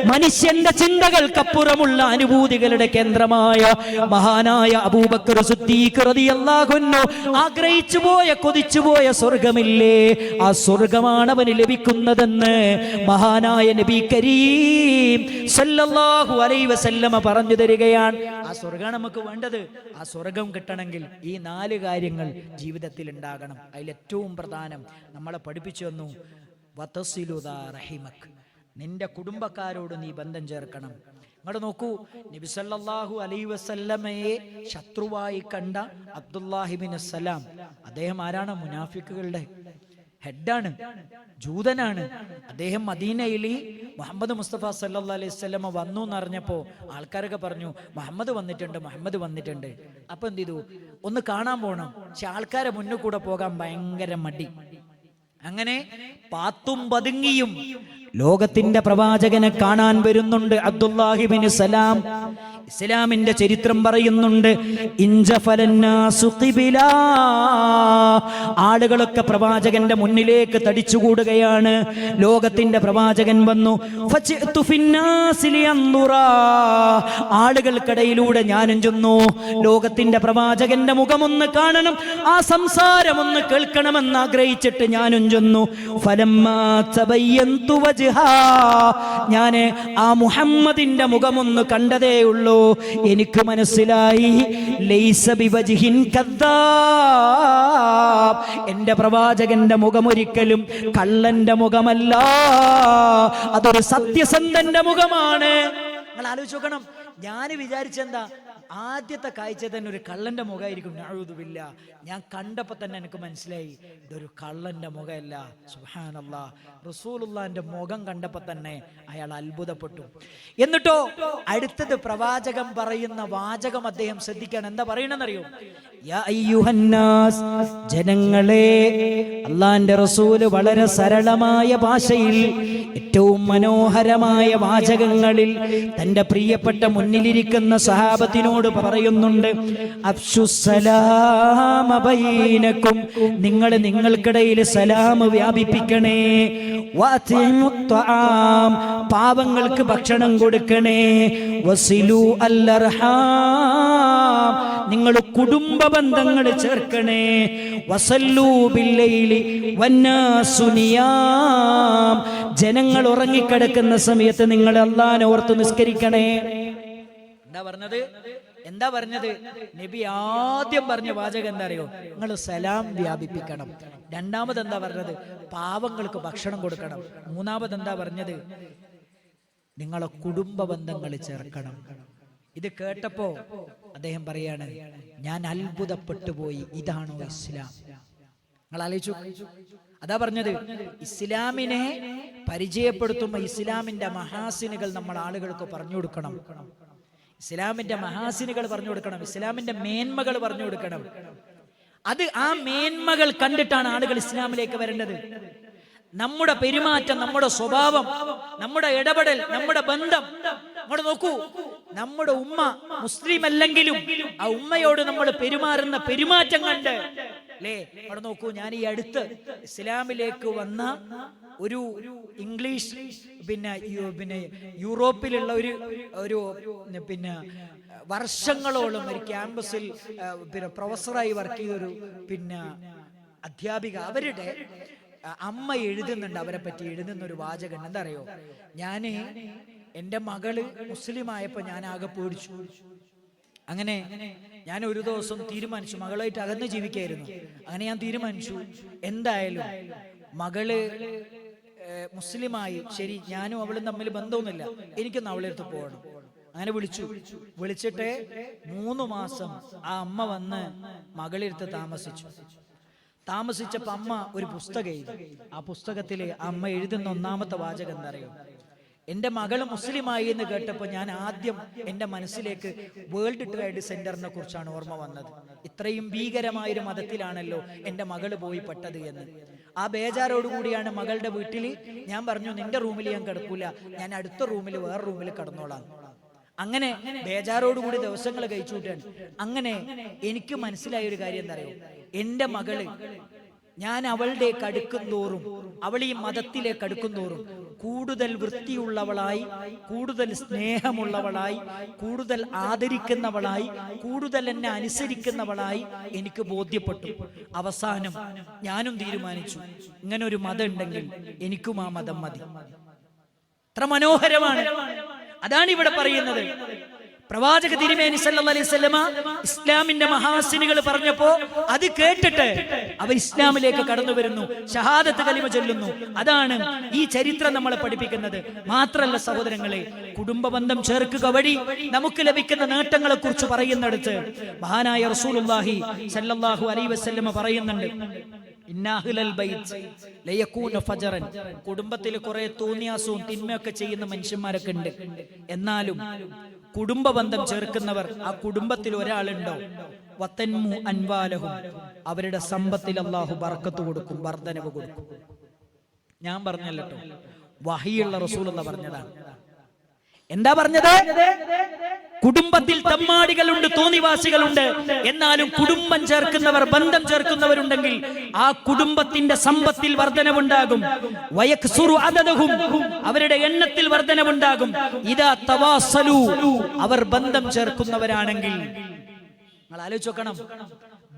Speaker 1: മനുഷ്യന്റെ ചിന്തകൾക്കപ്പുറമുള്ള അനുഭൂതികളുടെ കേന്ദ്രമായ മഹാനായ അബൂബക്കർ സിദ്ദീഖ് റളിയല്ലാഹു അൻഹു ആഗ്രഹിച്ചു പോയ കൊതിച്ചുപോയ സ്വർഗമില്ലേ, ആ സ്വർഗമാണ് അവന് ലഭിക്കുന്നതെന്ന് മഹാനായ നബി കരീം സല്ലല്ലാഹു അലൈഹി വസല്ലമ പറഞ്ഞു തരികയാണ്. ആ സ്വർഗമാണ് നമുക്ക് വേണ്ടത്. ആ സ്വർഗം കിട്ടണമെങ്കിൽ ഈ 4 കാര്യങ്ങൾ ജീവിതത്തിൽ ഉണ്ടാകണം. അതിലേറ്റവും പ്രധാനം നമ്മളെ പഠിപ്പിച്ചു തന്നു, വതസിലു ദാ റഹിമക്, നിന്റെ കുടുംബക്കാരോട് നീ ബന്ധം ചേർക്കണം. അങ്ങോട്ട് നോക്കൂ, നബി സല്ലല്ലാഹു അലൈഹി വസല്ലമയെ ശത്രുവായി കണ്ട അബ്ദുല്ലാഹിബ്നു സലാം, അദ്ദേഹം ആരാണ്? മുനാഫിക്കുകളുടെ ഹെഡാണ്, ജൂതനാണ്. അദ്ദേഹം മദീനയിൽ മുഹമ്മദ് മുസ്തഫ സല്ലല്ലാഹു അലൈഹി വസല്ലമ വന്നു എന്നറിഞ്ഞപ്പോൾ ആൾക്കാരൊക്കെ പറഞ്ഞു, മുഹമ്മദ് വന്നിട്ടുണ്ട്, മുഹമ്മദ് വന്നിട്ടുണ്ട്. അപ്പൊ എന്ത് ചെയ്തു? ഒന്ന് കാണാൻ പോകണം. പക്ഷെ ആൾക്കാരെ മുന്നിൽ കൂടെ പോകാൻ ഭയങ്കര മടി. അങ്ങനെ പാത്തും പതുങ്ങിയും ലോകത്തിന്റെ പ്രവാചകനെ കാണാൻ വരുന്നുണ്ട് അബ്ദുല്ലാഹിബ്നു സലാം. ഇസ്ലാമിന്റെ ചരിത്രം പറയുന്നുണ്ട്, ഇൻജഫലന്നാസു ഖിബിലാ, ആളുകളൊക്കെ പ്രവാചകന്റെ മുന്നിലേക്ക് തടിച്ചുകൂടുകയാണ്. ലോകത്തിന്റെ പ്രവാചകൻ വന്നു, ഫജിഅതു ഫിന്നാസി ലിയൻദുറാ, ആളുകൾക്കിടയിലൂടെ ഞാനും ചെന്നു, ലോകത്തിന്റെ പ്രവാചകന്റെ മുഖമൊന്ന് കാണണം, ആ സംസാരമൊന്ന് കേൾക്കണമെന്ന് ആഗ്രഹിച്ചിട്ട് ഞാനും ചെന്നു. ഫലമ്മാ തബയ്യന്തു വജ്ഹാ, ഞാൻ ആ മുഹമ്മദിന്റെ മുഖമൊന്ന് കണ്ടതേ ഉള്ളൂ, എനിക്ക് മനസ്സിലായി, ലൈസ ബിവജ്ഹിൻ കദ്ദാബ്, എന്റെ പ്രവാചകന്റെ മുഖം ഒരിക്കലും കള്ളന്റെ മുഖമല്ല, അതൊരു സത്യസന്ധന്റെ മുഖമാണ്. നിങ്ങൾ ആലോചിച്ച് നോക്കണം. ഞാൻ വിചാരിച്ചെന്താ, ആദ്യത്തെ കാഴ്ച തന്നെ ഒരു കള്ളന്റെ മുഖമായിരിക്കും. നഅൂദുബില്ല, ഞാൻ കണ്ടപ്പോൾ തന്നെ എനിക്ക് മനസ്സിലായി ഇതൊരു കള്ളന്റെ മുഖമല്ല. സുബ്ഹാനല്ലാഹ്, റസൂലുള്ളാഹിന്റെ മുഖം കണ്ടപ്പോൾ തന്നെ അയാൾ അത്ഭുതപ്പെട്ടു. എന്നിട്ടോ അടുത്തത് പ്രവാചകൻ പറയുന്ന വാചകം അദ്ദേഹം ശ്രദ്ധിക്കണം. എന്താ പറയണെന്നറിയോ? യാ അയ്യുഹന്നാസ്, ജനങ്ങളെ, അള്ളാന്റെ റസൂല് വളരെ സരളമായ ഭാഷയിൽ ഏറ്റവും മനോഹരമായ വാചകങ്ങളിൽ തന്റെ പ്രിയപ്പെട്ട മുന്നിലിരിക്കുന്ന സഹാബത്തിനോട് പറയുന്നുണ്ട്, അഫ്ശുസ്സലാമ ബൈനക്കും, നിങ്ങൾ നിങ്ങൾക്കിടയിൽ സലാം വ്യാപിപ്പിക്കണേ, വഅതിമുത്ത്വാം, പാവങ്ങൾക്ക് ഭക്ഷണം കൊടുക്കണേ, വസിലു അൽഅർഹാം, നിങ്ങൾ കുടുംബ ബന്ധങ്ങൾ ചേർക്കണേ, വസല്ലൂ ബില്ലൈലി വന്നാസു നിയാം, ജനങ്ങൾ ഉറങ്ങിക്കിടക്കുന്ന സമയത്ത് നിങ്ങൾ അല്ലാഹുവിനെ ഓർത്ത് നിസ്കരിക്കണേ. എന്താ പറഞ്ഞത്? നബി ആദ്യം പറഞ്ഞ വാചകം എന്താ അറിയോ? നിങ്ങൾ സലാം വ്യാപിപ്പിക്കണം. രണ്ടാമത് എന്താ പറഞ്ഞത്? പാവങ്ങൾക്ക് ഭക്ഷണം കൊടുക്കണം. മൂന്നാമത് എന്താ പറഞ്ഞത്? നിങ്ങളെ കുടുംബ ബന്ധങ്ങൾ ചേർക്കണം. ഇത് കേട്ടപ്പോ അദ്ദേഹം പറയാണ്, ഞാൻ അത്ഭുതപ്പെട്ടു പോയി, ഇതാണോ ഇസ്ലാം? നിങ്ങൾ ആലോചിച്ചു. അതാ പറഞ്ഞത്, ഇസ്ലാമിനെ പരിചയപ്പെടുത്തുമ്പോൾ ഇസ്ലാമിന്റെ മഹാസിനുകൾ നമ്മൾ ആളുകൾക്ക് പറഞ്ഞു കൊടുക്കണം. ഇസ്ലാമിന്റെ മഹാസിനുകൾ പറഞ്ഞു കൊടുക്കണം, ഇസ്ലാമിന്റെ മേന്മകൾ പറഞ്ഞു കൊടുക്കണം. അത് ആ മേന്മകൾ കണ്ടിട്ടാണ് ആളുകൾ ഇസ്ലാമിലേക്ക് വരേണ്ടത്. നമ്മുടെ പെരുമാറ്റം, നമ്മുടെ സ്വഭാവം, നമ്മുടെ ഇടപെടൽ, നമ്മുടെ ബന്ധം. അങ്ങോട്ട് നോക്കൂ, നമ്മുടെ ഉമ്മ മുസ്ലിം അല്ലെങ്കിലും ആ ഉമ്മയോട് നമ്മൾ പെരുമാറുന്ന പെരുമാറ്റം കണ്ട് അല്ലേ? അവിടെ നോക്കൂ, ഞാൻ ഈ അടുത്ത് ഇസ്ലാമിലേക്ക് വന്ന ഒരു ഇംഗ്ലീഷ് പിന്നെ യൂറോപ്പിലുള്ള ഒരു വർഷങ്ങളോളം ഒരു ക്യാമ്പസിൽ പ്രൊഫസറായി വർക്ക് ചെയ്തൊരു അധ്യാപിക, അവരുടെ അമ്മ എഴുതുന്നുണ്ട്, അവരെ പറ്റി എഴുതുന്ന ഒരു വാചകം എന്താ അറിയോ? എൻ്റെ മകള് മുസ്ലിം ആയപ്പോ ഞാൻ ആകെ പേടിച്ചു. അങ്ങനെ ഞാൻ ഒരു ദിവസം തീരുമാനിച്ചു, മകളായിട്ട് അകന്ന് ജീവിക്കായിരുന്നു. അങ്ങനെ ഞാൻ തീരുമാനിച്ചു, എന്തായാലും മകള് മുസ്ലിമായി, ശരി, ഞാനും അവളും തമ്മിൽ ബന്ധമൊന്നുമില്ല, എനിക്കൊന്ന് അവളെ അടുത്ത് പോകണം. അങ്ങനെ വിളിച്ചിട്ട് 3 മാസം ആ അമ്മ വന്ന് മകളെടുത്ത് താമസിച്ചപ്പോ അമ്മ ഒരു പുസ്തകം എഴുതി. ആ പുസ്തകത്തില് അമ്മ എഴുതുന്ന ഒന്നാമത്തെ വാചകം എന്താ അറിയോ? എൻ്റെ മകള് മുസ്ലിമായി എന്ന് കേട്ടപ്പോൾ ഞാൻ ആദ്യം എൻ്റെ മനസ്സിലേക്ക് വേൾഡ് ട്രേഡ് സെന്ററിനെ കുറിച്ചാണ് ഓർമ്മ വന്നത്. ഇത്രയും ഭീകരമായൊരു മതത്തിലാണല്ലോ എൻ്റെ മകള് പോയി പെട്ടത് എന്ന്. ആ ബേജാറോടുകൂടിയാണ് മകളുടെ വീട്ടിൽ ഞാൻ പറഞ്ഞു, നിന്റെ റൂമിൽ ഞാൻ കിടക്കൂല, ഞാൻ അടുത്ത റൂമിൽ വേറെ റൂമിൽ കിടന്നോളാം. അങ്ങനെ ബേജാറോടുകൂടി ദിവസങ്ങൾ കഴിച്ചുകൂട്ടാണ്. അങ്ങനെ എനിക്ക് മനസ്സിലായ ഒരു കാര്യം എന്താ അറിയോ, എൻ്റെ മകള് ഞാൻ അവളുടെ അടുക്കും തോറും, അവൾ ഈ മതത്തിലേക്ക് അടുക്കും തോറും കൂടുതൽ വൃത്തിയുള്ളവളായി, കൂടുതൽ സ്നേഹമുള്ളവളായി, കൂടുതൽ ആദരിക്കുന്നവളായി, കൂടുതൽ എന്നെ അനുസരിക്കുന്നവളായി എനിക്ക് ബോധ്യപ്പെട്ടു. അവസാനം ഞാനും തീരുമാനിച്ചു, ഇങ്ങനെ ഒരു മതം ഉണ്ടെങ്കിൽ എനിക്കും ആ മതം മതി. എത്ര മനോഹരമാണ്! അതാണ് ഇവിടെ പറയുന്നത്. പ്രവാചക തിരുമേനി സല്ലല്ലാഹു അലൈഹി വസല്ലമ ഇസ്ലാമിന്റെ മഹാസിനുകൾ പറഞ്ഞപ്പോ അത് കേട്ടിട്ട് അവർ ഇസ്ലാമിലേക്ക് കടന്നു വരുന്നു, ഷഹാദത്ത് കലിമ ചൊല്ലുന്നു. അതാണ് ഈ ചരിത്രം നമ്മളെ പഠിപ്പിക്കുന്നത്. മാത്രല്ല സഹോദരങ്ങളെ, കുടുംബ ബന്ധം ചേർക്കുക വഴി നമുക്ക് ലഭിക്കുന്ന നേട്ടങ്ങളെ കുറിച്ച് പറയുന്നിടത്ത് മഹാനായ റസൂലുള്ളാഹി സല്ലല്ലാഹു അലൈഹി വസല്ലമ പറയുന്നുണ്ട്, കുടുംബത്തിൽ കുറെ തോന്നിയാസവും തിന്മയൊക്കെ ചെയ്യുന്ന മനുഷ്യന്മാരൊക്കെ ഉണ്ട്. എന്നാലും കുടുംബ ബന്ധം ചേർക്കുന്നവർ, ആ കുടുംബത്തിൽ ഒരാളുണ്ടോ, വതൻമു അൻവാലഹും, അവരുടെ സമ്പത്തിൽ അല്ലാഹു ബർക്കത്ത് കൊടുക്കും, വർധനവ് കൊടുക്കും. ഞാൻ പറഞ്ഞല്ലോ, വഹിയുള്ള റസൂലുള്ള പറഞ്ഞതാണ്. എന്താ പറഞ്ഞത്? കുടുംബത്തിൽ തമ്മാടികളുണ്ട്, തോന്നിവാസികളുണ്ട്. എന്നാലും കുടുംബം ചേർക്കുന്നവർ, ബന്ധം ചേർക്കുന്നവരുണ്ടെങ്കിൽ ആ കുടുംബത്തിന്റെ സമ്പത്തിൽ വർധനവുണ്ടാകും. വയക്സുറു അദദഹും, അവരുടെ എണ്ണത്തിൽ വർധനവുണ്ടാകും. ഇദാ തവാസലു, അവർ ബന്ധം ചേർക്കുന്നവരാണെങ്കിൽ. നിങ്ങൾ ആലോചിച്ച് നോക്കണം,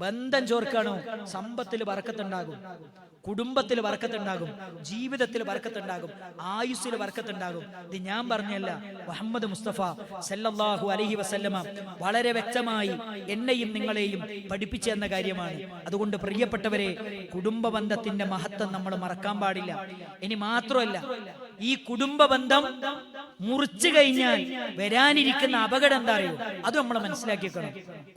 Speaker 1: ബന്ധം ചേർക്കണോ, സമ്പത്തിൽ ബർക്കത്തുണ്ടാകും, കുടുംബത്തിൽ ബർക്കത്തുണ്ടാകും, ജീവിതത്തിൽ ബർക്കത്തുണ്ടാകും, ആയുസ്സിൽ ബർക്കത്തുണ്ടാകും. ഇത് ഞാൻ പറഞ്ഞല്ല, മുഹമ്മദ് മുസ്തഫ സല്ലല്ലാഹു അലൈഹി വസല്ലമ വളരെ വ്യക്തമായി എന്നെയും നിങ്ങളെയും പഠിപ്പിച്ചു എന്ന കാര്യമാണ്. അതുകൊണ്ട് പ്രിയപ്പെട്ടവരെ, കുടുംബ ബന്ധത്തിന്റെ മഹത്വം നമ്മൾ മറക്കാൻ പാടില്ല. ഇനി മാത്രമല്ല, ഈ കുടുംബ ബന്ധം മുറിച്ചു കഴിഞ്ഞാൽ വരാനിരിക്കുന്ന അപകടം എന്താ അറിയോ, അത് നമ്മൾ മനസ്സിലാക്കിയേക്കണം.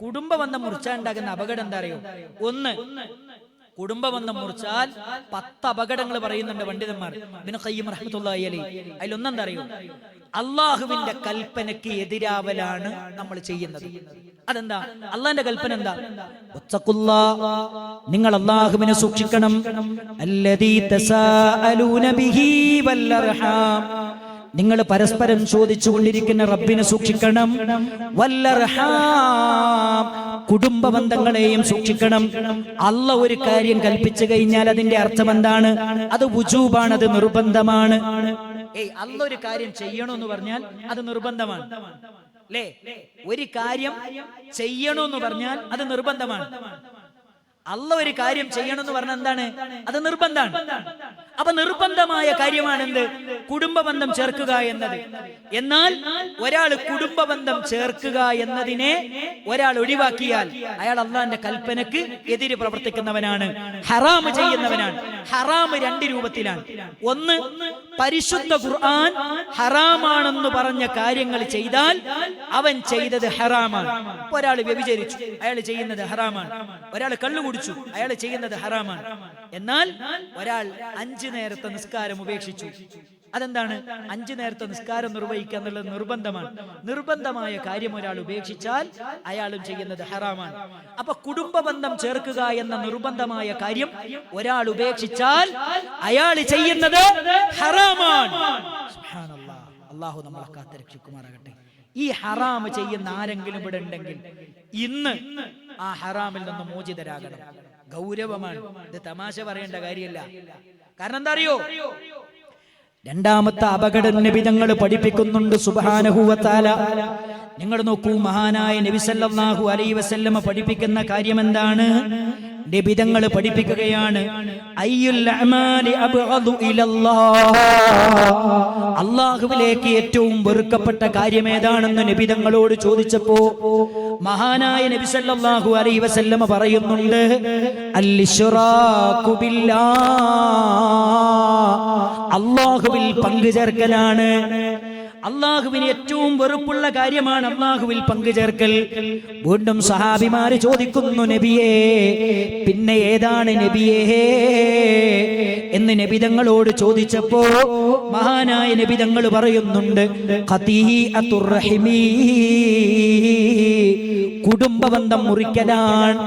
Speaker 1: കുടുംബ ബന്ധം മുറിച്ചാൽ ഉണ്ടാകുന്ന അപകടം എന്താ അറിയോ? ഒന്ന്, കുടുംബബന്ധം മുറിച്ചാൽ 10 അപകടങ്ങൾ പറയുന്നുണ്ട് പണ്ഡിതന്മാർ. ഇബ്നു ഖയ്യിം റഹ്മത്തുള്ളാഹി അലൈഹി അതിലൊന്നെന്താ അറിയോ? അള്ളാഹുവിന്റെ കൽപ്പനയ്ക്ക് എതിരാവലാണ് നമ്മൾ ചെയ്യുന്നത്. അതെന്താ? അള്ളാഹിന്റെ കൽപ്പന എന്താ? നിങ്ങൾ അള്ളാഹുവിനെ സൂക്ഷിക്കണം. അല്ലദീ തസാഅലൂന ബിഹി വല്ലർഹാം, നിങ്ങൾ പരസ്പരം ചോദിച്ചുകൊണ്ടിരിക്കുന്ന റബ്ബിനെ സൂക്ഷിക്കണം. വല്ലർഹാം, കുടുംബ ബന്ധങ്ങളെയും സൂക്ഷിക്കണം. അല്ലാഹ് ഒരു കാര്യം കൽപ്പിച്ചു കഴിഞ്ഞാൽ അതിന്റെ അർത്ഥം എന്താണ്? അത് വുജൂബാണ്, അത് നിർബന്ധമാണ്. അല്ലാഹ് ഒരു കാര്യം ചെയ്യണമെന്ന് പറഞ്ഞാൽ അത് നിർബന്ധമാണ് അല്ലേ? ഒരു കാര്യം ചെയ്യണമെന്ന് പറഞ്ഞാൽ അത് നിർബന്ധമാണ്. അല്ലാഹ് ഒരു കാര്യം ചെയ്യണമെന്ന് പറഞ്ഞാൽ എന്താണ്? അത് നിർബന്ധമാണ്. അപ്പൊ നിർബന്ധമായ കാര്യമാണ് എന്ത്? കുടുംബ ബന്ധം ചേർക്കുക എന്നത്. എന്നാൽ ഒരാൾ കുടുംബ ബന്ധം ചേർക്കുക എന്നതിനെ ഒരാൾ ഒഴിവാക്കിയാൽ അയാൾ അള്ളാഹിന്റെ കൽപ്പനക്ക് എതിര് പ്രവർത്തിക്കുന്നവനാണ്, ഹറാമ് ചെയ്യുന്നവനാണ്. ഹറാമ് 2 രൂപത്തിലാണ്. ഒന്ന്, പരിശുദ്ധ ഖുർആൻ ഹറാമാണെന്ന് പറഞ്ഞ കാര്യങ്ങൾ ചെയ്താൽ അവൻ ചെയ്തത് ഹറാമാണ്. ഒരാൾ വ്യഭിചരിച്ചു, അയാൾ ചെയ്യുന്നത് ഹറാമാണ്. ഒരാൾ കള്ളു കുടിച്ചു, അയാൾ ചെയ്യുന്നത് ഹറാമാണ്. എന്നാൽ ഒരാൾ 5 നേരത്തെ നിസ്കാരം ഉപേക്ഷിച്ചു. അതെന്താണ്? 5 നേരത്തെ നിസ്കാരം നിർവഹിക്കുക എന്നുള്ളത് നിർബന്ധമാണ്. നിർബന്ധമായ കാര്യം ഒരാൾ ഉപേക്ഷിച്ചാൽ അയാളും ചെയ്യുന്നത് ഹറാമാണ്. അപ്പൊ കുടുംബ ബന്ധം ചേർക്കുക എന്ന നിർബന്ധമായ കാര്യം ഒരാൾ ഉപേക്ഷിച്ചാൽ അയാൾ ചെയ്യുന്നത് ഹറാമാണ്. സുബ്ഹാനല്ലാഹ്, അല്ലാഹു നമ്മളെ കാത്തുരക്ഷിക്കുമാറാകട്ടെ. ഈ ഹറാം ചെയ്യുന്ന ആരെങ്കിലും ഇവിടെ ഉണ്ടെങ്കിൽ ഇന്ന് ആ ഹറാമിൽ നിന്ന് മോചിതരാകണം. ഗൗരവമാണ് ഇത്, തമാശ പറയേണ്ട കാര്യമല്ല. കാരണം എന്താ അറിയോ? രണ്ടാമത്തെ അപകടം നബി തങ്ങൾ പഠിപ്പിക്കുന്നുണ്ട് സുബ്ഹാനഹു വ തആല. നിങ്ങൾ നോക്കൂ, മഹാനായ നബി സല്ലല്ലാഹു അലൈഹി വസല്ലമ പഠിപ്പിക്കുന്ന കാര്യം എന്താണ്? നബി തങ്ങൾ പഠിപ്പിക്കുകയാണ്, അയ്യുൽ അമാലി അബ്ഗദു ഇലല്ലാഹ്, അല്ലാഹുവിലേക്ക് ഏറ്റവും വെറുക്കപ്പെട്ട കാര്യം ഏതാണെന്ന് നബി തങ്ങളോട് ചോദിച്ചപ്പോ മഹാനായ നബി സല്ലല്ലാഹു അലൈഹി വസല്ലമ പറയുന്നുണ്ട്, അൽ-ഇശ്റാകു ബില്ലാഹ്, അല്ലാഹുവിൽ പങ്കുചേർക്കലാണ്. അള്ളാഹുവിന് ഏറ്റവും വെറുപ്പുള്ള കാര്യമാണ് അള്ളാഹുവിൽ പങ്കുചേർക്കൽ. വീണ്ടും സഹാബിമാര് ചോദിക്കുന്നു, നബിയേ പിന്നെ ഏതാണ് നബിയേ? എന്ന് നബിതങ്ങളോട് ചോദിച്ചപ്പോ മഹാനായ നബിതങ്ങൾ പറയുന്നുണ്ട്, ഖതീഅത്തുർ റഹിമി, കുടുംബബന്ധം മുറിക്കലാണ്.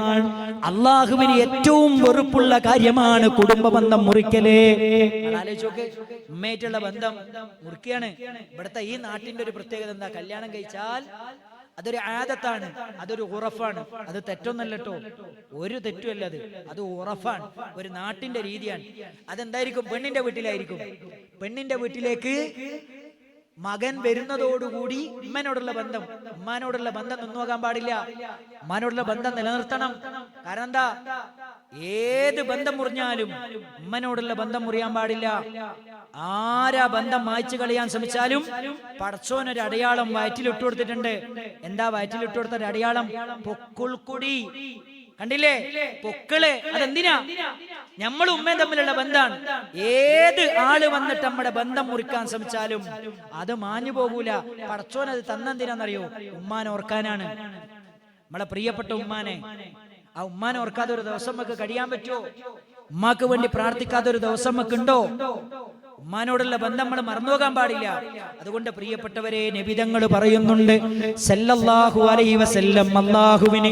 Speaker 1: അള്ളാഹുവിന് ഏറ്റവും വെറുപ്പുള്ള കാര്യമാണ് കുടുംബബന്ധം മുറിക്കല്. ആലോചിച്ചോക്ക്, ഉമ്മയായിട്ടുള്ള ബന്ധം മുറിക്കുകയാണ്. ഇവിടുത്തെ ഈ നാട്ടിന്റെ ഒരു പ്രത്യേകത എന്താ? കല്യാണം കഴിച്ചാൽ അതൊരു ആദത്താണ്, അതൊരു ഉറഫാണ്. അത് തെറ്റൊന്നല്ലോ, ഒരു തെറ്റുമല്ല. അത് ഉറഫാണ്, ഒരു നാട്ടിന്റെ രീതിയാണ്. അതെന്തായിരിക്കും? പെണ്ണിന്റെ വീട്ടിലായിരിക്കും. പെണ്ണിന്റെ വീട്ടിലേക്ക് മകൻ വരുന്നതോടുകൂടി ഉമ്മനോടുള്ള ബന്ധം, ഉമ്മാനോടുള്ള ബന്ധം നിന്നോകാൻ പാടില്ല. ഉമ്മാനോടുള്ള ബന്ധം നിലനിർത്തണം. കാരണം എന്താ? ഏത് ബന്ധം മുറിഞ്ഞാലും ഉമ്മനോടുള്ള ബന്ധം മുറിയാൻ പാടില്ല. ആരാ ബന്ധം മായ്ച്ചു കളയാൻ ശ്രമിച്ചാലും പടച്ചോനൊരു അടയാളം വയറ്റിലിട്ട് കൊടുത്തിട്ടുണ്ട്. എന്താ വയറ്റിലിട്ട് കൊടുത്ത ഒരു അടയാളം? പൊക്കിൾക്കുടി. കണ്ടില്ലേ? പൊക്കിള്. അതെന്തിനാ? നമ്മൾ ഉമ്മയും തമ്മിലുള്ള ബന്ധാണ്. ഏത് ആള് വന്നിട്ട് നമ്മുടെ ബന്ധം മുറിക്കാൻ ശ്രമിച്ചാലും അത് മാഞ്ഞു പോകൂല. പടച്ചോൻ അത് തന്നെന്തിനാന്നറിയോ? ഉമ്മാനെ ഓർക്കാനാണ്. നമ്മളെ പ്രിയപ്പെട്ട ഉമ്മാനെ, ആ ഉമ്മാനെ ഓർക്കാതെ ഒരു ദിവസം നമുക്ക് കഴിയാൻ പറ്റുമോ? ഉമ്മാക്ക് വേണ്ടി പ്രാർത്ഥിക്കാതെ ഒരു ദിവസം നമുക്ക് ഉണ്ടോ? ഉമ്മാനോടുള്ള ബന്ധം നമ്മൾ മറന്നുപോകാൻ പാടില്ല. അതുകൊണ്ട് പ്രിയപ്പെട്ടവരെ, നബിതങ്ങൾ പറയുന്നുണ്ട് സല്ലല്ലാഹു അലൈഹി വസല്ലം, അല്ലാഹുവിന്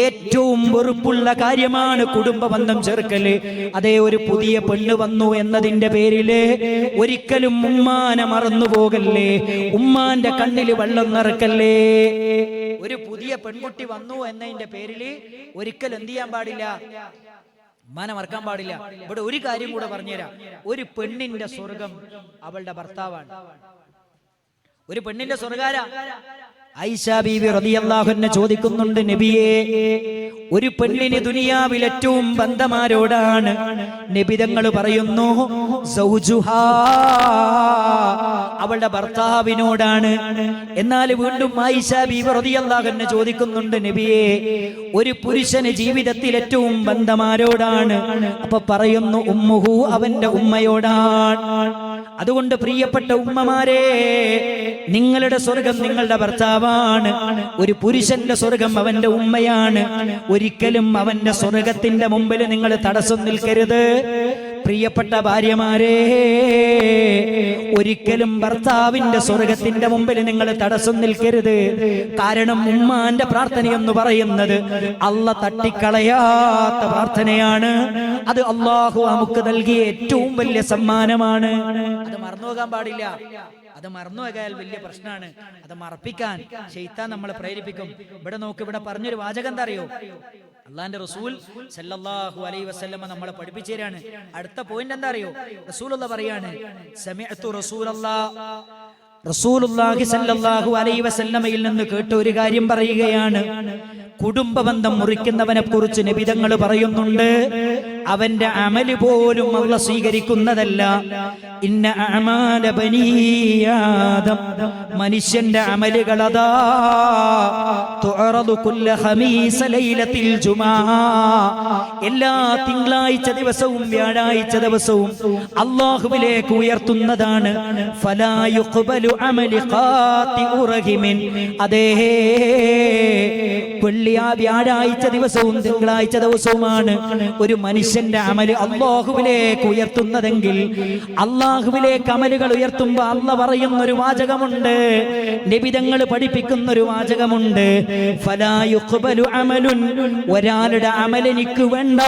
Speaker 1: ഏറ്റവും വെറുപ്പുള്ള കാര്യമാണ് കുടുംബ ബന്ധം ചേർക്കല്. അതേ, ഒരു പുതിയ പെണ്ണ് വന്നു എന്നതിന്റെ പേരില് ഒരിക്കലും ഉമ്മാനെ മറന്നു പോകല്ലേ, ഉമ്മാന്റെ കണ്ണിൽ വെള്ളം നിറക്കല്ലേ. ഒരു പുതിയ പെൺകുട്ടി വന്നു എന്നതിന്റെ പേരില് ഒരിക്കലും എന്ത് ചെയ്യാൻ പാടില്ല? ഉമ്മാനെ മറക്കാൻ പാടില്ല. ഇവിടെ ഒരു കാര്യം കൂടെ പറഞ്ഞുതരാം. ഒരു പെണ്ണിന്റെ സ്വർഗം അവളുടെ ഭർത്താവാണ്. ഒരു പെണ്ണിന്റെ സ്വർഗാര ആയിഷ ബീവി റളിയല്ലാഹു അൻഹ ചോദിക്കുന്നുണ്ട്, നബിയേ, ഒരു പെണ്ണിന് ദുനിയാവിൽ ഏറ്റവും ബന്ധമാരോടാണ്? നബിതങ്ങൾ പറയുന്നു, സൗജുഹാ, അവളുടെ ഭർത്താവിനോടാണ്. എന്നാൽ വീണ്ടും ആയിഷ ബീവി റളിയല്ലാഹു അൻഹ ചോദിക്കുന്നുണ്ട്, നബിയേ, ഒരു പുരുഷന് ജീവിതത്തിൽ ഏറ്റവും ബന്ധമാരോടാണ്? അപ്പൊ പറയുന്നു, ഉമ്മുഹു, അവന്റെ ഉമ്മയോടാണ്. അതുകൊണ്ട് പ്രിയപ്പെട്ട ഉമ്മമാരെ, നിങ്ങളുടെ സ്വർഗം നിങ്ങളുടെ ഭർത്താവാണ്. ഒരു പുരുഷന്റെ സ്വർഗം അവന്റെ ഉമ്മയാണ്. ഒരിക്കലും അവന്റെ സ്വർഗത്തിന്റെ മുമ്പിൽ നിങ്ങൾ തടസ്സം നിൽക്കരുത്. പ്രിയപ്പെട്ട ഭാര്യമാരെ, ഒരിക്കലും ഭർത്താവിന്റെ സ്വർഗത്തിന്റെ മുമ്പിൽ നിങ്ങൾ തടസ്സം നിൽക്കരുത്. കാരണം ഉമ്മാന്റെ പ്രാർത്ഥന എന്ന് പറയുന്നത് അള്ള തട്ടിക്കളയാത്ത പ്രാർത്ഥനയാണ്. അത് അള്ളാഹു നമുക്ക് നൽകിയ ഏറ്റവും വലിയ സമ്മാനമാണ്. അത് മറന്നുപോകാൻ പാടില്ല. അത് മറന്നുപോയാൽ വലിയ പ്രശ്നമാണ്. അത് മറപ്പിക്കാൻ ശൈത്താൻ നമ്മളെ പ്രേരിപ്പിക്കും. ഇവിടെ നോക്ക്, ഇവിടെ പറഞ്ഞൊരു വാചകം എന്താ അറിയോ? അള്ളാന്റെ റസൂൽ സല്ലല്ലാഹു അലൈഹി വസല്ലമ നമ്മളെ പഠിപ്പിച്ചു തരാണ്. അടുത്ത പോയിന്റ് എന്താ അറിയോ? റസൂലുള്ളാഹി പറയാണ്, സമിഅതു റസൂലുള്ളാഹി സല്ലല്ലാഹു അലൈഹി വസല്ലമയിൽ നിന്ന് കേട്ട ഒരു കാര്യം പറയുകയാണ്. കുടുംബ ബന്ധം മുറിക്കുന്നവനെ കുറിച്ച് നബിതങ്ങൾ പറയുന്നുണ്ട്, അവന്റെ അമല് പോലും അല്ലാഹു സ്വീകരിക്കുന്നതല്ല. ഇന്ന അഅമാല ബനീ ആദം, മനുഷ്യന്റെ അമലുകൾ അതാ തുഅറദു കുല്ല ഖമീസ ലൈലത്തിൽ ജുമാ, എല്ലാ തിങ്കളാഴ്ച ദിവസവും വ്യാഴാഴ്ച ദിവസവും അല്ലാഹുവിലേക്ക് ഉയർത്തുന്നതാണ്. ഫലാ യുഖ്ബലു അമലി ഖാതിഉ റഹിമിൻ, അതേ വ്യാഴാഴ്ച ദിവസവും തിങ്കളാഴ്ച ദിവസവുമാണ് ഒരു മനുഷ്യന്റെ അമല് അല്ലാഹുവിലേക്ക് ഉയർത്തുന്നതെങ്കിൽ, അല്ലാഹുവിലേക്ക് അമലുകൾ ഉയർത്തുമ്പോ അല്ല പറയുന്ന ഒരു വാചകമുണ്ട്, നബിതങ്ങൾ പഠിപ്പിക്കുന്ന ഒരു വാചകമുണ്ട്, ഫലാ യുഖ്ബലു അമലുൻ, ഒരാളുടെ അമൽ എനിക്ക് വേണ്ട.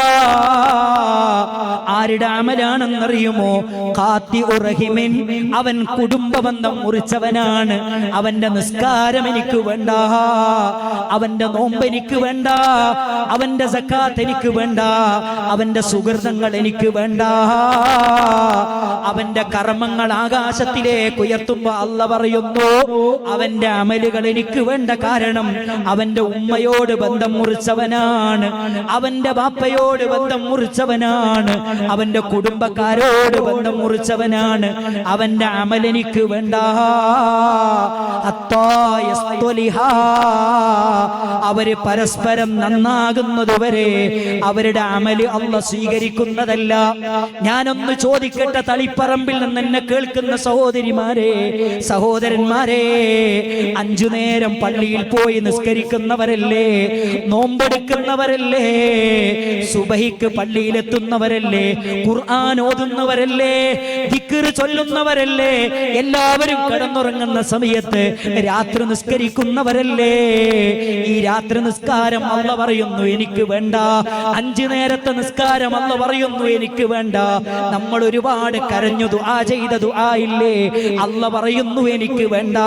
Speaker 1: ആരുടെ അമലാണെന്നറിയുമോ? ഖാതിഉ റഹിമിൻ, അവൻ കുടുംബ ബന്ധം മുറിച്ചവനാണ്. അവന്റെ നിസ്കാരം എനിക്ക് വേണ്ട, അവന്റെ നോമ്പ് എനിക്ക് വേണ്ട, അവന്റെ സക്കാത്ത് എനിക്ക് വേണ്ട, അവന്റെ സുഹൃതങ്ങൾ എനിക്ക് വേണ്ട. അവന്റെ കർമ്മങ്ങൾ ആകാശത്തിലേക്ക് ഉയർത്തുമ്പോ അല്ല പറയുന്നു, അവന്റെ അമലുകൾ എനിക്ക് വേണ്ട. കാരണം അവന്റെ ഉമ്മയോട് ബന്ധം മുറിച്ചവനാണ്, അവന്റെ ബാപ്പയോട് ബന്ധം മുറിച്ചവനാണ്, അവന്റെ കുടുംബക്കാരോട് ബന്ധം മുറിച്ചവനാണ്. അവന്റെ അമൽ എനിക്ക് വേണ്ട. അവര് പരസ്പരം നന്നാകുന്നതുവരെ അവരുടെ അമല് അല്ലാഹ് സ്വീകരിക്കുന്നതല്ല. ഞാനൊന്ന് ചോദിക്കട്ടെ, തളിപ്പറമ്പിൽ നിന്ന് എന്നെ കേൾക്കുന്ന സഹോദരിമാരെ, സഹോദരന്മാരെ, 5 നേരം പള്ളിയിൽ പോയി നിസ്കരിക്കുന്നവരല്ലേ, നോമ്പെടുക്കുന്നവരല്ലേ, സുബഹിക്ക് പള്ളിയിലെത്തുന്നവരല്ലേ, ഖുർആൻ ഓതുന്നവരല്ലേ, ദിക്ർ ചൊല്ലുന്നവരല്ലേ, എല്ലാവരും കിടന്നുറങ്ങുന്ന സമയത്ത് രാത്രി നിസ്കരിക്കുന്നവരല്ലേ. ഈ രാത്രി നിസ്കാരം അല്ലാഹ് പറയുന്നു എനിക്ക് വേണ്ട. 5 നേരത്തെ നിസ്കാരം അല്ലാഹ് പറയുന്നു എനിക്ക് വേണ്ട. നമ്മൾ ഒരുപാട് കരഞ്ഞു ദുആ ചെയ്ത ദുആ ഇല്ലേ, അല്ലാഹ് പറയുന്നു എനിക്ക് വേണ്ട.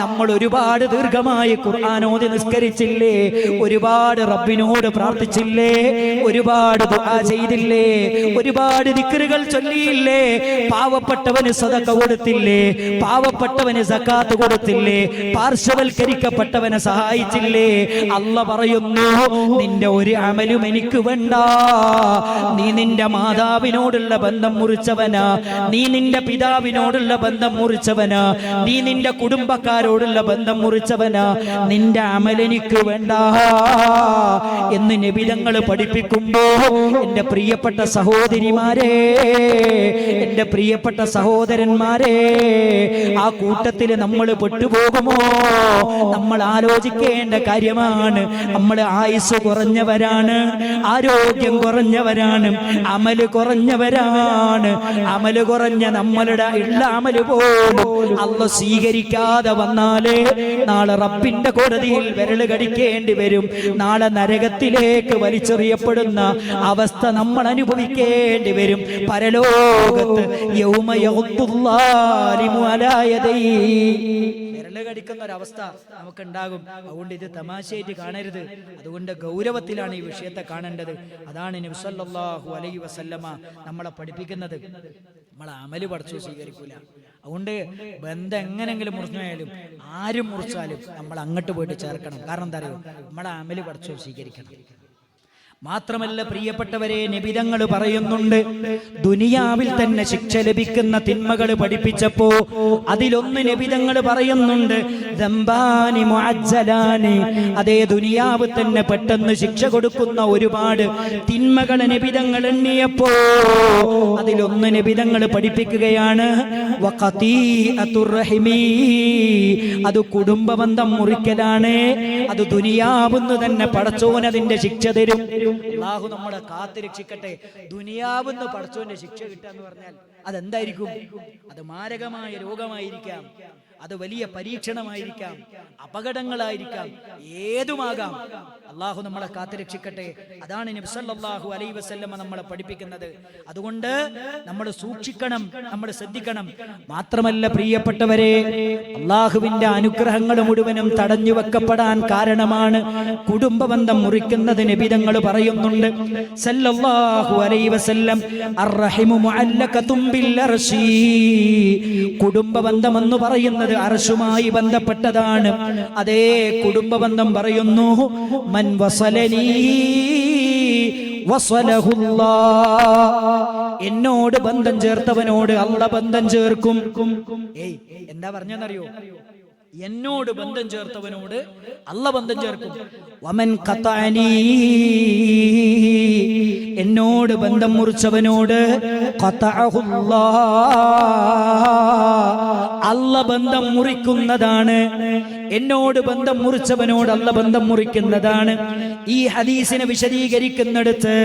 Speaker 1: നമ്മൾ ഒരുപാട് ദീർഘമായി ഖുർആൻ ഓതി നിസ്കരിച്ചില്ലേ, ഒരുപാട് റബ്ബിനോട് പ്രാർത്ഥിച്ചില്ലേ, ഒരുപാട് ദുആ ചെയ്തില്ലേ, ഒരുപാട് ദിക്റുകൾ ചൊല്ലിയില്ലേ, പാവപ്പെട്ടവന് സദഖ കൊടുത്തില്ലേ, പാവപ്പെട്ടവന് സകാത്ത് കൊടുത്തില്ലേ, പാർശ്വവൽക്കരിക്കപ്പെട്ടവനെ സഹായിച്ചില്ലേ. അല്ലാഹ് പറയുന്നു നിന്റെ ഒരു അമലും എനിക്ക് വേണ്ട. നീ നിന്റെ മാതാവിനോടുള്ള ബന്ധം മുറിച്ചവനാ, നീ നിന്റെ പിതാവിനോടുള്ള ബന്ധം മുറിച്ചവനാ, നീ നിന്റെ കുടുംബക്കാരോടുള്ള ബന്ധം മുറിച്ചവനാ, നിന്റെ അമലെനിക്ക് വേണ്ട എന്ന് നബി തങ്ങൾ പഠിപ്പിക്കുമ്പോ എന്റെ പ്രിയപ്പെട്ട സഹോദരിമാരെ, എന്റെ പ്രിയപ്പെട്ട സഹോദരന്മാരെ, ആ കൂട്ടത്തിൽ നമ്മൾ പെട്ടുപോകുമോ? നമ്മൾ ആലോചിക്കേണ്ട കാര്യമാണ്. നമ്മൾ ആയുസ് കുറഞ്ഞവരാണ്, ആരോഗ്യം കുറഞ്ഞവരാണ്, അമല് കുറഞ്ഞവരാണ്. അമല് കുറഞ്ഞ നമ്മളുടെ ഉള്ള അമല് പോലും അല്ലാഹ് സ്വീകരിക്കാതെ വന്നാലേ നാളെ റബ്ബിന്റെ കോടതിയിൽ വിരല് കടിക്കേണ്ടി വരും. നാളെ നരകത്തിലേക്ക് വലിച്ചെറിയപ്പെടുന്ന അവസ്ഥ നമ്മൾ അനുഭവിക്കേണ്ടി വരും. പരലോകത്ത് യൗമ യഗ്ദുല്ലാലിമു അലാ യദൈഹി വിരല് കടിക്കുന്ന ഒരവസ്ഥ നമുക്കുണ്ടാകും. അതുകൊണ്ട് ഇത് തമാശയായിട്ട് കാണരുത്. അതുകൊണ്ട് ഗൗരവത്തിലാണ് ഈ വിഷയത്തെ കാണേണ്ടത്. അതാണ് നബി സല്ലല്ലാഹു അലൈഹി വസല്ലമ നമ്മളെ പഠിപ്പിക്കുന്നത്. നമ്മളെ അമല് പഠിച്ചു സ്വീകരിക്കൂല. അതുകൊണ്ട് ബന്ധം എങ്ങനെങ്കിലും മുറിഞ്ഞായാലും ആരും മുറിച്ചാലും നമ്മൾ അങ്ങോട്ട് പോയിട്ട് ചേർക്കണം. കാരണം എന്താ അറിയോ, നമ്മളെ അമല് പഠിച്ചു സ്വീകരിക്കണം. മാത്രമല്ല പ്രിയപ്പെട്ടവരെ, നബിതങ്ങൾ പറയുന്നുണ്ട്, ദുനിയാവിൽ തന്നെ ശിക്ഷ ലഭിക്കുന്ന തിന്മകൾ പഠിപ്പിച്ചപ്പോ അതിലൊന്ന് നബിതങ്ങൾ പറയുന്നുണ്ട്, ദംബാനി മുഅജ്ജലാനി. അതേ ദുനിയാവ് തന്നെ പെട്ടെന്ന് ശിക്ഷ കൊടുക്കുന്ന ഒരുപാട് തിന്മകൾ നബിതങ്ങൾ എണ്ണിയപ്പോ അതിലൊന്ന് നബിതങ്ങൾ പഠിപ്പിക്കുകയാണ്, വഖതീഅത്തുർ റഹിമി. അത് കുടുംബബന്ധം മുറിക്കലാണ്. അത് ദുനിയാവെന്ന് തന്നെ പടച്ചോനതിന്റെ ശിക്ഷ തരും. അല്ലാഹു നമ്മളെ കാത്ത് രക്ഷിക്കട്ടെ. ദുനിയാവെന്ന് പടച്ചോന്റെ ശിക്ഷ കിട്ടുക എന്ന് പറഞ്ഞാൽ അതെന്തായിരിക്കും? അത് മാരകമായ രോഗമായിരിക്കാം, അത് വലിയ പരീക്ഷണമായിരിക്കാം, അപകടങ്ങളായിരിക്കാം, ഏതുമാകാം. അല്ലാഹു നമ്മളെ കാത്ത് രക്ഷിക്കട്ടെ. അതാണ് നബി സല്ലല്ലാഹു അലൈഹി വസല്ലമ നമ്മളെ പഠിപ്പിക്കുന്നത്. അതുകൊണ്ട് നമ്മൾ സൂക്ഷിക്കണം, നമ്മൾ ശ്രദ്ധിക്കണം. മാത്രമല്ല പ്രിയപ്പെട്ടവരെ, അല്ലാഹുവിന്റെ അനുഗ്രഹങ്ങൾ മുഴുവനും തടഞ്ഞു വെക്കപ്പെടാൻ കാരണമാണ് കുടുംബബന്ധം മുറിക്കുന്നത്. നബി തങ്ങൾ പറയുന്നുണ്ട് സല്ലല്ലാഹു അലൈഹി വസല്ലം, അർറഹിമു മുഅല്ലഖതും ബിൽ അർശി. കുടുംബബന്ധം എന്ന് പറയുന്നത് അർശുമായി ബന്ധപ്പെട്ടതാണ്. അതേ കുടുംബബന്ധം പറയുന്നു, മൻ വസലനീ വസലഹുല്ലാഹ്. എന്നോട് ബന്ധം ചേർത്തവനോട് അല്ലാഹ് ബന്ധം ചേർക്കും. എന്താ പറഞ്ഞെന്നറിയോ? എന്നോട് ബന്ധം ചേർത്തവനോട് അല്ലാഹ് ബന്ധം ചേർക്കും. വമൻ ഖതഅനീ, എന്നോട് ബന്ധം മുറിച്ചവനോട് ഖതഅഹുല്ലാഹ്, അല്ലാഹ് ബന്ധം മുറിക്കുന്നതാണ്. എന്നോട് ബന്ധം മുറിച്ചവനോട് അല്ലാഹ് ബന്ധം മുറിക്കുന്നതാണ്. ഈ ഹദീസിനെ വിശദീകരിക്കുന്നിടത്ത്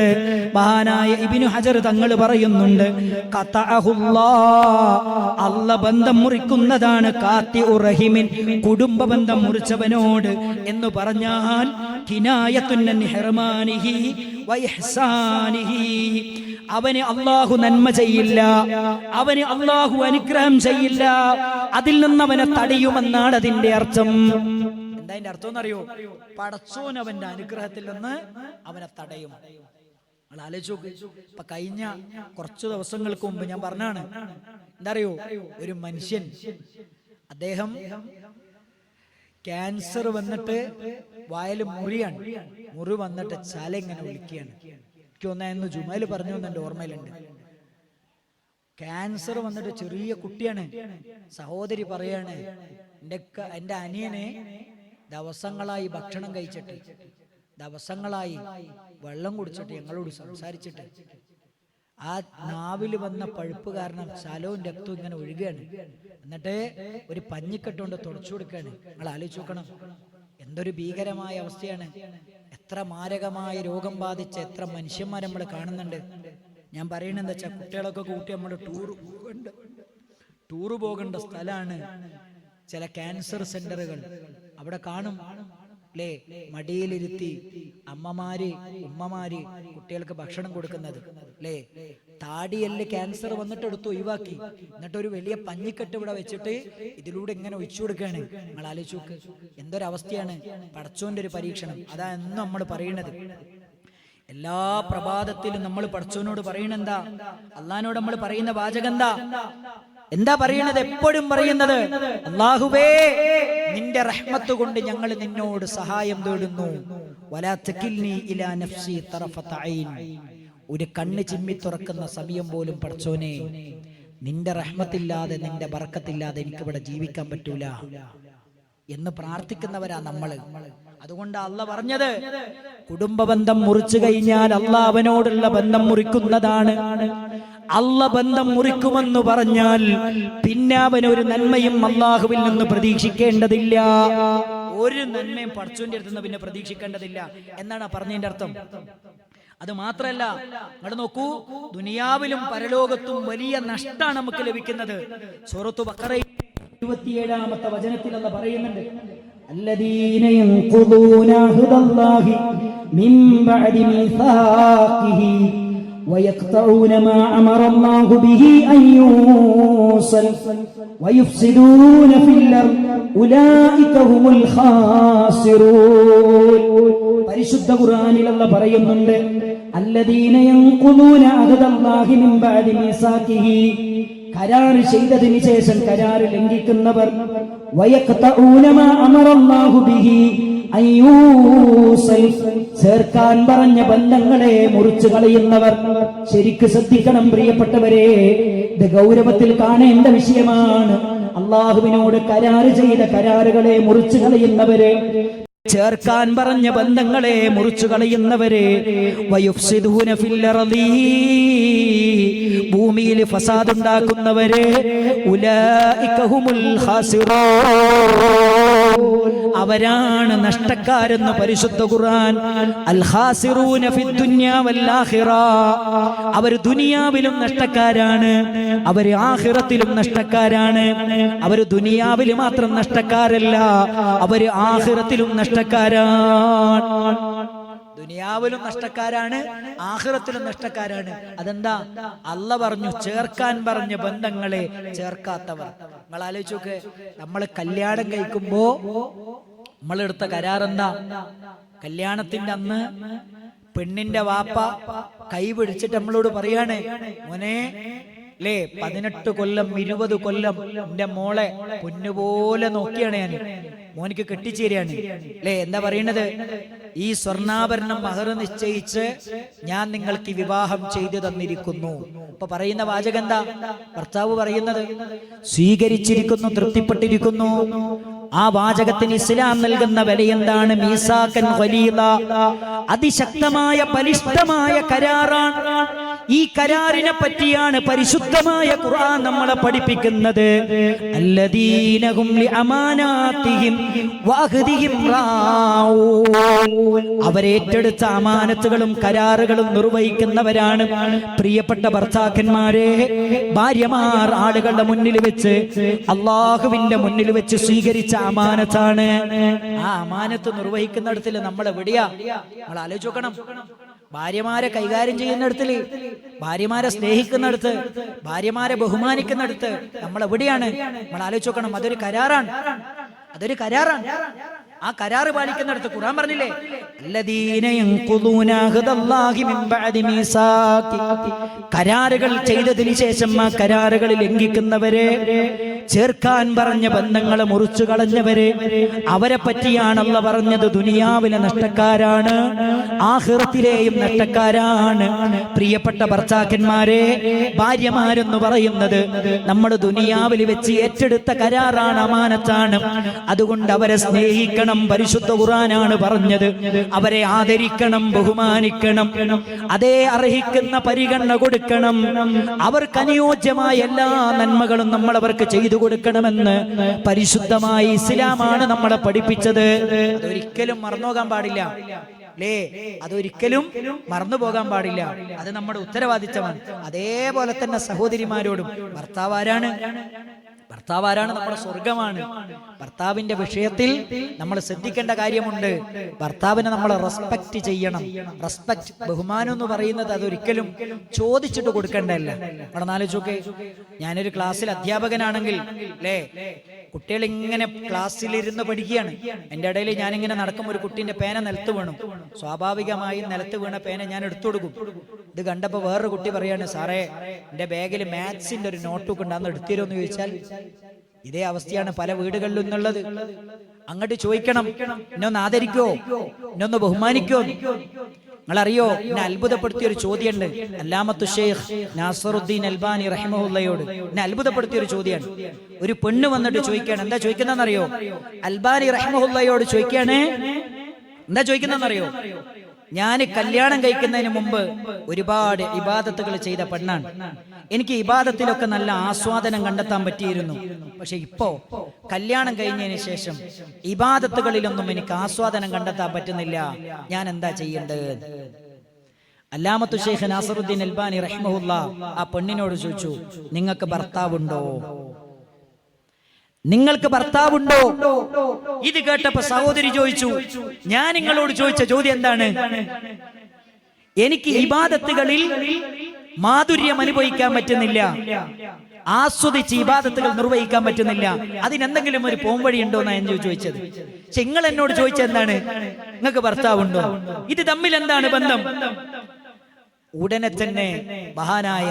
Speaker 1: മഹാനായ ഇബ്നു ഹജർ തങ്ങൾ പറയുന്നുണ്ട്, ഖതഅഹുല്ലാഹ്, അല്ലാഹ് ബന്ധം മുറിക്കുന്നതാണ്. ഖാതിഉ റഹിമിൻ, കുടുംബ ബന്ധം മുറിച്ചവനോട് എന്ന് പറഞ്ഞാൽ കിനായത്തുൻ അൻ ഹിർമാനിഹി വ ഇഹ്സാനിഹി. അവന് അല്ലാഹു നന്മ ചെയ്യില്ല, അവന് അല്ലാഹു അനുഗ്രഹം ചെയ്യില്ല, അതിൽ നിന്ന് അവനെ തടയുമെന്നാണ് അതിന്റെ അർത്ഥം. എന്താ അതിന്റെ അർത്ഥം എന്നറിയോ? പടച്ചോൻ അവന്റെ അനുഗ്രഹത്തിൽ നിന്ന് അവനെ തടയും. നിങ്ങൾ ആലോചിച്ച് നോക്ക്. ഇപ്പൊ കഴിഞ്ഞ കുറച്ചു ദിവസങ്ങൾക്ക് മുമ്പ് ഞാൻ പറഞ്ഞാണ്, എന്താ അറിയോ, ഒരു മനുഷ്യൻ, അദ്ദേഹം ക്യാൻസർ വന്നിട്ട് വായിൽ മുറിയാണ്. മുറി വന്നിട്ട് ചല ഇങ്ങനെ വിളിക്കുകയാണ്. എനിക്ക് ഒന്നായിരുന്നു ജുമയിൽ പറഞ്ഞു എന്ന് എൻ്റെ ഓർമ്മയിലുണ്ട്. ക്യാൻസർ വന്നിട്ട് ചെറിയ കുട്ടിയാണ്. സഹോദരി പറയാണ്, എൻ്റെ അനിയനെ ദിവസങ്ങളായി ഭക്ഷണം കഴിച്ചിട്ട്, ദിവസങ്ങളായി വെള്ളം കുടിച്ചിട്ട്, ഞങ്ങളോട് സംസാരിച്ചിട്ട് ആ നാവിൽ വന്ന പഴുപ്പ് കാരണം ശലവും രക്തവും ഇങ്ങനെ ഒഴുകുകയാണ്. എന്നിട്ട് ഒരു പഞ്ഞിക്കെട്ടുകൊണ്ട് തുടച്ചു കൊടുക്കുകയാണ്. നിങ്ങൾ ആലോചിച്ച് നോക്കണം, എന്തൊരു ഭീകരമായ അവസ്ഥയാണ്. എത്ര മാരകമായ രോഗം ബാധിച്ച എത്ര മനുഷ്യന്മാരെ നമ്മൾ കാണുന്നുണ്ട്. ഞാൻ പറയണെന്താ വെച്ചാൽ, കുട്ടികളൊക്കെ കൂട്ടി നമ്മൾ ടൂറ് പോകേണ്ട സ്ഥലമാണ് ചില ക്യാൻസർ സെന്ററുകൾ. അവിടെ കാണും അല്ലേ, മടിയിലിരുത്തി ഉമ്മമാര് കുട്ടികൾക്ക് ഭക്ഷണം കൊടുക്കുന്നത് അല്ലേ. താടിയല്ല് ക്യാൻസർ വന്നിട്ട് എടുത്ത് ഒഴിവാക്കി, എന്നിട്ട് ഒരു വലിയ പഞ്ഞിക്കെട്ട് ഇവിടെ വെച്ചിട്ട് ഇതിലൂടെ ഇങ്ങനെ ഒഴിച്ചു കൊടുക്കുകയാണ്. നിങ്ങൾ ആലോചിച്ച് നോക്ക്, എന്തൊരവസ്ഥയാണ്. പടച്ചോന്റെ ഒരു പരീക്ഷണം. അതാ എന്നും നമ്മൾ പറയണത്. എല്ലാ പ്രഭാതത്തിലും നമ്മൾ പടച്ചോനോട് പറയണെന്താ, അള്ളാഹിനോട് നമ്മൾ പറയുന്ന വാചകം എന്താ പറയണത്? എപ്പോഴും പറയുന്നത്, അല്ലാഹുവേ നിന്റെ റഹ്മത്ത് കൊണ്ട് ഞങ്ങൾ നിന്നോട് സഹായം തേടുന്നു. വലാ തകിൽനി ഇലാ നഫ്സി തറഫത ഐൻ. ഒരു കണ്ണ് ചിമ്മി തുറക്കുന്ന സമയം പോലും പടച്ചോനെ, നിന്റെ റഹ്മത്തില്ലാതെ നിന്റെ ബർക്കത്തില്ലാതെ എനിക്കിവിടെ ജീവിക്കാൻ പറ്റൂല എന്ന് പ്രാർത്ഥിക്കുന്നവരാ നമ്മള്. അതുകൊണ്ട് അള്ളാഹ് പറഞ്ഞത്, കുടുംബ ബന്ധം മുറിച്ചു കഴിഞ്ഞാൽ അള്ളാഹ് അവനോടുള്ള ബന്ധം മുറിക്കുന്നതാണ്. അള്ളാഹ് ബന്ധം മുറിക്കുമെന്ന് പറഞ്ഞാൽ പിന്നെ അവൻ ഒരു നന്മയും അള്ളാഹുവിൽ നിന്ന് പ്രതീക്ഷിക്കേണ്ടതില്ല. ഒരു നന്മയും പടച്ചോന്റെ അടുത്ത് നിന്ന് പിന്നെ പ്രതീക്ഷിക്കേണ്ടതില്ല എന്നാണ് പറഞ്ഞതിന്റെ അർത്ഥം. അത് മാത്രല്ല, നിങ്ങൾ നോക്കൂ, ദുനിയാവിലും പരലോകത്തും വലിയ നഷ്ടമാണ് നമുക്ക് ലഭിക്കുന്നത്. സൂറത്തു ബഖറ 27-ാമത്തെ വചനത്തിൽ അല്ലാഹ് പറയുന്നുണ്ട്, الذين ينقضون عهد الله من بعد ميثاقه ويقطعون ما أمر الله به أن يوصل ويفسدون في الأرض أولئك هم الخاسرون. പരിശുദ്ധ ഖുർആനിൽ അല്ലാഹ് പറയുന്നുണ്ട്, الذين ينقضون عهد الله من بعد ميثاقه, കരാർ ചെയ്തതിനു ശേഷം കരാർ ലംഘിക്കുന്നവർ, ചേർക്കാൻ പറഞ്ഞ ബന്ധങ്ങളെ മുറിച്ചു കളയുന്നവർ. ശരിക്ക് ശ്രദ്ധിക്കണം പ്രിയപ്പെട്ടവരെ, ഇത് ഗൗരവത്തിൽ കാണേണ്ട വിഷയമാണ്. അള്ളാഹുവിനോട് കരാർ ചെയ്ത കരാറുകളെ മുറിച്ചു കളയുന്നവരെ, ചേർക്കാൻ പറഞ്ഞ ബന്ധങ്ങളെ മുറിച്ചു കളയുന്നവരെ, വയുഫ്സിദൂന ഫിൽ അർളി, ഭൂമിയിൽ ഫസാദ് ഉണ്ടാക്കുന്നവരെ, ഉലൈക ഹുമുൽ ഖാസിറൂൻ, അവരാണ് നഷ്ടക്കാരെന്ന് പരിശുദ്ധ ഖുർആൻ. അൽ ഖാസിറൂന ഫിദ് ദുനിയ വൽ ആഖിറ, അവർ ദുനിയാവിലും നഷ്ടക്കാരാണ്, അവർ ആഖിറത്തിലും നഷ്ടക്കാരാണ്. അവർ ദുനിയാവിൽ മാത്രം നഷ്ടക്കാരല്ല, അവർ ആഖിറത്തിലും നഷ്ടക്കാരാണ്. ദുനിയാവിലും നഷ്ടക്കാരാണ്, ആഖിറത്തിലും നഷ്ടക്കാരാണ്. അതെന്താ? അല്ലാഹ് പറഞ്ഞു, ചേർക്കാൻ പറഞ്ഞ ബന്ധങ്ങളെ ചേർക്കാത്തവർ. നിങ്ങൾ ആലോചിച്ച് നോക്ക്, നമ്മൾ കല്യാണം കഴിക്കുമ്പോ നമ്മളെടുത്ത കരാറെന്താ? കല്യാണത്തിന്റെ അന്ന് പെണ്ണിന്റെ വാപ്പ കൈ പിടിച്ചിട്ട് നമ്മളോട് പറയാണ്, മോനെ അല്ലേ, 18 കൊല്ലം 20 കൊല്ലം എന്റെ മോളെ പൊന്നുപോലെ നോക്കിയാണ് ഞാൻ, മോനിക്ക് കെട്ടിച്ചേരാണ് അല്ലേ. എന്താ പറയണത്? ഈ സ്വർണ്ണാഭരണം മഹർ നിശ്ചയിച്ച് ഞാൻ നിങ്ങൾക്ക് വിവാഹം ചെയ്തു തന്നിരിക്കുന്നു. ഇപ്പൊ പറയുന്ന വാചകം എന്താ? ഭർത്താവ് പറയുന്നത്, സ്വീകരിച്ചിരിക്കുന്നു, തൃപ്തിപ്പെട്ടിരിക്കുന്നു. ആ വാചകത്തിന് ഇസ്ലാം നൽകുന്ന വില എന്താണ്? മീസാക്കൻ ഖലീദ, അതിശക്തമായ ബലിഷ്ഠമായ കരാറാണ്. ഈ കരാറിനെ പറ്റിയാണ് പരിശുദ്ധമായ ഖുർആൻ നമ്മളെ പഠിപ്പിക്കുന്നത്. അല്ലദീനഹും ലിഅമാനാതിഹിം വഅഹ്ദിഹിം റാഊൻ, അവരേറ്റെടുത്ത അമാനത്തുകളും കരാറുകളും നിർവഹിക്കുന്നവരാണ്. പ്രിയപ്പെട്ട ഭർത്താക്കന്മാരെ, ഭാര്യമാർ ആളുകളുടെ മുന്നിൽ വെച്ച്, അള്ളാഹുവിന്റെ മുന്നിൽ വെച്ച് സ്വീകരിച്ച അമാനത്താണ്. ആ അമാനത്ത് നിർവഹിക്കുന്നിടത്തിൽ നമ്മൾ എവിടെയാ? നമ്മൾ ആലോചിച്ച് നോക്കണം. ഭാര്യമാരെ കൈകാര്യം ചെയ്യുന്നിടത്തില്, ഭാര്യമാരെ സ്നേഹിക്കുന്നിടത്ത്, ഭാര്യമാരെ ബഹുമാനിക്കുന്നിടത്ത് നമ്മൾ എവിടെയാണ്? നമ്മൾ ആലോചിച്ച് നോക്കണം. അതൊരു കരാറാണ്, അതൊരു കരാറാണ്. ആ കരാറ് പാലിക്കുന്നിടത്ത് ഖുർആൻ പറഞ്ഞില്ലേ, അല്ലദീന യൻഖുദൂന അഹ്ദല്ലാഹി മിൻ ബഅദി മീസാഖി, കരാറുകൾ ചെയ്തതിനു ശേഷം ആ കരാറുകൾ ലംഘിക്കുന്നവരെ, ചേർക്കാൻ പറഞ്ഞ ബന്ധങ്ങളെ മുറിച്ചു കളഞ്ഞവരെ, അവരെ പറ്റിയാണ് അല്ലാഹു പറഞ്ഞത് ദുനിയാവിലെ നഷ്ടക്കാരാണ്, ആഖിറത്തിലെയും നഷ്ടക്കാരാണ്. പ്രിയപ്പെട്ട ഭർത്താക്കന്മാരെ, ഭാര്യമാരെന്ന് പറയുന്നത് നമ്മൾ ദുനിയാവിൽ വെച്ച് ഏറ്റെടുത്ത കരാറാണ്, അമാനത്താണ്. അതുകൊണ്ട് അവരെ സ്നേഹിക്കണം. പരിശുദ്ധ ഖുർആനാണ് പറഞ്ഞത്. അവരെ ആദരിക്കണം, ബഹുമാനിക്കണം, അതേ അർഹിക്കുന്ന പരിഗണന കൊടുക്കണം. അവർക്ക് അനുയോജ്യമായ എല്ലാ നന്മകളും നമ്മൾ അവർക്ക് ചെയ്തു കൊടുക്കണമെന്ന് പരിശുദ്ധമായ ഇസ്ലാമാണ് നമ്മളെ പഠിപ്പിച്ചത്. അതൊരിക്കലും മറന്നുപോകാൻ പാടില്ല അല്ലേ? അതൊരിക്കലും മറന്നു പോകാൻ പാടില്ല. അത് നമ്മുടെ ഉത്തരവാദിത്തമാണ്. അതേപോലെ തന്നെ സഹോദരിമാരോടും, ഭർത്താവാരാണ് നമ്മുടെ സ്വർഗമാണ്. ഭർത്താവിന്റെ വിഷയത്തിൽ നമ്മൾ ശ്രദ്ധിക്കേണ്ട കാര്യമുണ്ട്. ഭർത്താവിനെ നമ്മൾ റെസ്പെക്ട് ചെയ്യണം. റെസ്പെക്ട്, ബഹുമാനം എന്ന് പറയുന്നത് അതൊരിക്കലും ചോദിച്ചിട്ട് കൊടുക്കേണ്ടതല്ല. അവിടെ ആലോചിച്ചോക്കെ, ഞാനൊരു ക്ലാസ്സിൽ അധ്യാപകനാണെങ്കിൽ അല്ലേ, കുട്ടികൾ ഇങ്ങനെ ക്ലാസ്സിലിരുന്ന് പഠിക്കുകയാണ്. എൻ്റെ ഇടയിൽ ഞാനിങ്ങനെ നടക്കുമ്പോൾ ഒരു കുട്ടീൻ്റെ പേന നിലത്ത് വീണു. സ്വാഭാവികമായും നിലത്ത് വീണ പേന ഞാൻ എടുത്തു കൊടുക്കും. ഇത് കണ്ടപ്പോൾ വേറൊരു കുട്ടി പറയാണ്, സാറേ എൻ്റെ ബാഗിൽ മാത്സിന്റെ ഒരു നോട്ട്ബുക്ക് ഉണ്ട്, അന്ന് എടുത്തിരുമോ എന്ന് ചോദിച്ചാൽ ഇതേ അവസ്ഥയാണ് പല വീടുകളിലും എന്നുള്ളത്. അങ്ങോട്ട് ചോദിക്കണം, എന്നൊന്ന് ആദരിക്കോ, എന്നൊന്ന് ബഹുമാനിക്കോ. നിങ്ങളറിയോ, എന്നെ അത്ഭുതപ്പെടുത്തിയ ഒരു ചോദ്യമുണ്ട്. അല്ലാമത്തു ഷെയ്ഖ് നാസറുദ്ദീൻ അൽബാനി റഹിമഹുല്ലയോട് എന്നെ അത്ഭുതപ്പെടുത്തിയ ഒരു ചോദ്യമാണ്. ഒരു പെണ്ണ് വന്നിട്ട് ചോദിക്കുകയാണ്. എന്താ ചോദിക്കുന്നതെന്നറിയോ? അൽബാനി റഹിമഹുല്ലയോട് ചോദിക്കുകയാണ്, എന്താ ചോദിക്കുന്നതെന്നറിയോ? ഞാൻ കല്യാണം കഴിക്കുന്നതിന് മുമ്പ് ഒരുപാട് ഇബാദത്തുകൾ ചെയ്ത പെണ്ണാണ്. എനിക്ക് ഇബാദത്തിലൊക്കെ നല്ല ആസ്വാദനം കണ്ടെത്താൻ പറ്റിയിരുന്നു. പക്ഷെ ഇപ്പോ കല്യാണം കഴിഞ്ഞതിന് ശേഷം ഇബാദത്തുകളിലൊന്നും എനിക്ക് ആസ്വാദനം കണ്ടെത്താൻ പറ്റുന്നില്ല. ഞാൻ എന്താ ചെയ്യേണ്ടത്? അല്ലാമത്തു ഷെയ്ഖ് നാസറുദ്ദീൻ അൽബാനി റഹിമഹുല്ലാ ആ പെണ്ണിനോട് ചോദിച്ചു, നിങ്ങൾക്ക് ഭർത്താവുണ്ടോ? നിങ്ങൾക്ക് ഭർത്താവുണ്ടോ? ഇത് കേട്ടപ്പോ സഹോദരി ചോദിച്ചു, ഞാൻ നിങ്ങളോട് ചോദിച്ച ചോദ്യം എന്താണ്? എനിക്ക് ഇബാദത്തുകളിൽ മാധുര്യം അനുഭവിക്കാൻ പറ്റുന്നില്ല, ആസ്വദിച്ച് ഇബാദത്തുകൾ നിർവഹിക്കാൻ പറ്റുന്നില്ല. അതിനെന്തെങ്കിലും ഒരു പോംവഴി ഉണ്ടോ എന്നാണ് ഞാൻ ചോദിച്ചത്. പക്ഷെ നിങ്ങൾ എന്നോട് ചോദിച്ചത് എന്താണ്? നിങ്ങൾക്ക് ഭർത്താവുണ്ടോ? ഇത് തമ്മിൽ എന്താണ് ബന്ധം? ഉടനെ തന്നെ മഹാനായ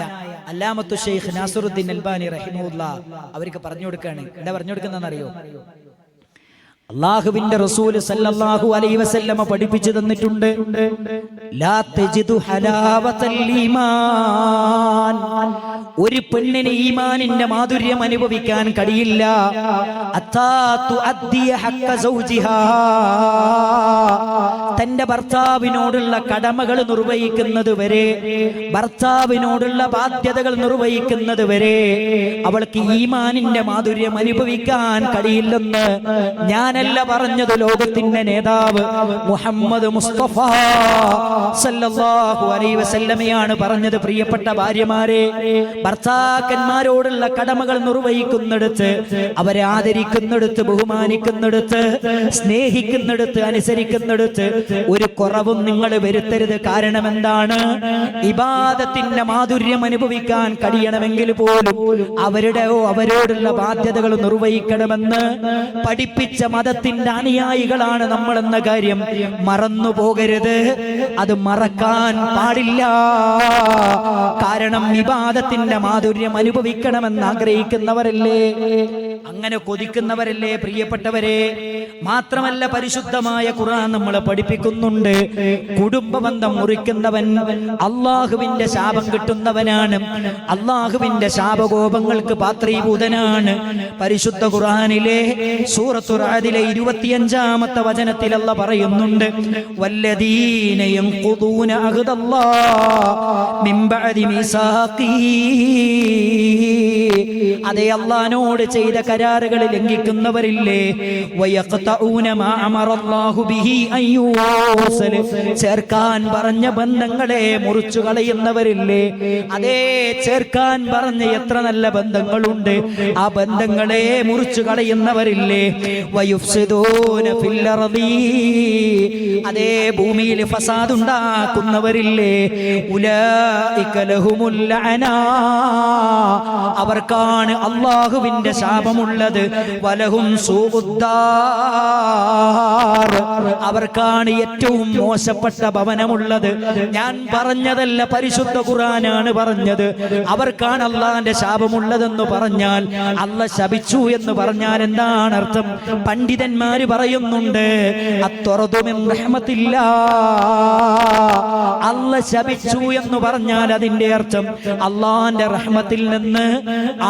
Speaker 1: അല്ലാമത്തു ഷെയ്ഖ് നാസറുദ്ദീൻ അൽബാനി റഹിമഹുല്ലാ അവർക്ക് പറഞ്ഞു കൊടുക്കുകയാണ്. എന്താ പറഞ്ഞു കൊടുക്കുന്നതെന്നറിയോ? അല്ലാഹുവിന്റെ റസൂൽ സല്ലല്ലാഹു അലൈഹി വസല്ലമ പഠിപ്പിച്ചു തന്നിട്ടുണ്ട്, ലാ തജിദു ഹലാവതൽ ഈമാൻ. ഒരു പെണ്ണിന് ഈമാനിന്റെ മാധുര്യം അനുഭവിക്കാൻ കഴിയില്ല അത്താ തുഅദ്ദിയ ഹഖ്ക സൗജിഹാ. തന്റെ ഭർത്താവിനോടുള്ള കടമകൾ നിർവഹിക്കുന്നത് വരെ, ഭർത്താവിനോടുള്ള ബാധ്യതകൾ നിർവഹിക്കുന്നത് വരെ അവൾക്ക് ഈമാനിന്റെ മാധുര്യം അനുഭവിക്കാൻ കഴിയില്ലെന്ന് ഞാനല്ല പറഞ്ഞത്, ലോകത്തിന്റെ നേതാവ് മുഹമ്മദ് മുസ്തഫ സല്ലല്ലാഹു അലൈഹി വസല്ലമയാണ് പറഞ്ഞത്. പ്രിയപ്പെട്ട ഭാര്യമാരെ, ഭർത്താക്കന്മാരോടുള്ള കടമകൾ നിർവഹിക്കുന്നിടത്ത്, അവരെ ആദരിക്കുന്നിടത്ത്, ബഹുമാനിക്കുന്നിടത്ത്, സ്നേഹിക്കുന്നിടത്ത്, അനുസരിക്കുന്നിടത്ത് ഒരു കുറവും നിങ്ങൾ വരുത്തരുത്. കാരണം എന്താണ്? ഇബാദത്തിന്റെ മാധുര്യം അനുഭവിക്കാൻ കഴിയണമെങ്കിൽ പോലും അവരോടുള്ള ബാധ്യതകൾ നിർവഹിക്കണമെന്ന് പഠിപ്പിച്ച മതത്തിന്റെ അനുയായികളാണ് നമ്മൾ എന്ന കാര്യം മറന്നു പോകരുത്. അത് മറക്കാൻ പാടില്ല. കാരണം ഇബാദത്തിന്റെ മാധുര്യം അനുഭവിക്കണമെന്ന് ആഗ്രഹിക്കുന്നവരല്ലേ, അങ്ങനെ കൊതിക്കുന്നവരല്ലേ പ്രിയപ്പെട്ടവരെ. മാത്രമല്ല പരിശുദ്ധമായ ഖുർആൻ നമ്മളെ പഠിപ്പിക്കുന്നുണ്ട്, കുടുംബബന്ധം മുറിക്കുന്നവൻ അള്ളാഹുവിന്റെ ശാപം കിട്ടുന്നവനാണ്, അള്ളാഹുവിന്റെ ശാപകോപങ്ങൾക്ക് പാത്രീഭൂതനാണ്. പരിശുദ്ധ ഖുർആനിലെ സൂറത്തുൽ റഅദിലെ 25-ാമത്തെ വചനത്തിൽ അല്ലാഹ് പറയുന്നുണ്ട്, വല്ലദീന യൻഖുദൂന അഹ്ദല്ലാഹി മിൻ ബഅദി മീസാഖി. അതേ അല്ലാഹുവിനോട് ചെയ്ത കരാറുകൾ ലംഘിക്കുന്നവരില്ലേ, വയഖതഊന മാ അമറല്ലാഹു ബിഹി അയ്യൂസൽ. ചേർക്കാൻ പറഞ്ഞ ബന്ധങ്ങളെ മുറിച്ചു കളയുന്നവരില്ലേ, അതേ ചേർക്കാൻ പറഞ്ഞ എത്ര നല്ല ബന്ധങ്ങളുണ്ട്, ആ ബന്ധങ്ങളെ മുറിച്ചു കളയുന്നവരില്ലേ. വയുഫ്സിദൂന ഫിൽ അർദി. അതേ ഭൂമിയിൽ ഫസാദ് ഉണ്ടാക്കുന്നവരില്ലേ, ഉലൈക ലഹുമുൽ ലഅനാ. അവർക്കാണ് അല്ലാഹുവിന്റെ ശാപമുള്ളത്. വലഹും സൂഉദ്ദാർ. അവർക്കാണ് ഏറ്റവും മോശപ്പെട്ട ഭവനമുള്ളത്. ഞാൻ പറഞ്ഞതല്ല, പരിശുദ്ധ ഖുർആനാണ് പറഞ്ഞത്. അവർക്കാണ് അള്ളാന്റെ ശാപമുള്ളതെന്ന് പറഞ്ഞാൽ, അള്ള ശപിച്ചു എന്ന് പറഞ്ഞാൽ എന്താണ് അർത്ഥം? പണ്ഡിതന്മാര് പറയുന്നുണ്ട്, അത്വറദു മിൻ റഹ്മത്തില്ലാ, അള്ള ശപിച്ചു എന്ന് പറഞ്ഞാൽ അതിന്റെ അർത്ഥം അള്ളാന്റെ റഹ്മത്തിൽ നിന്ന്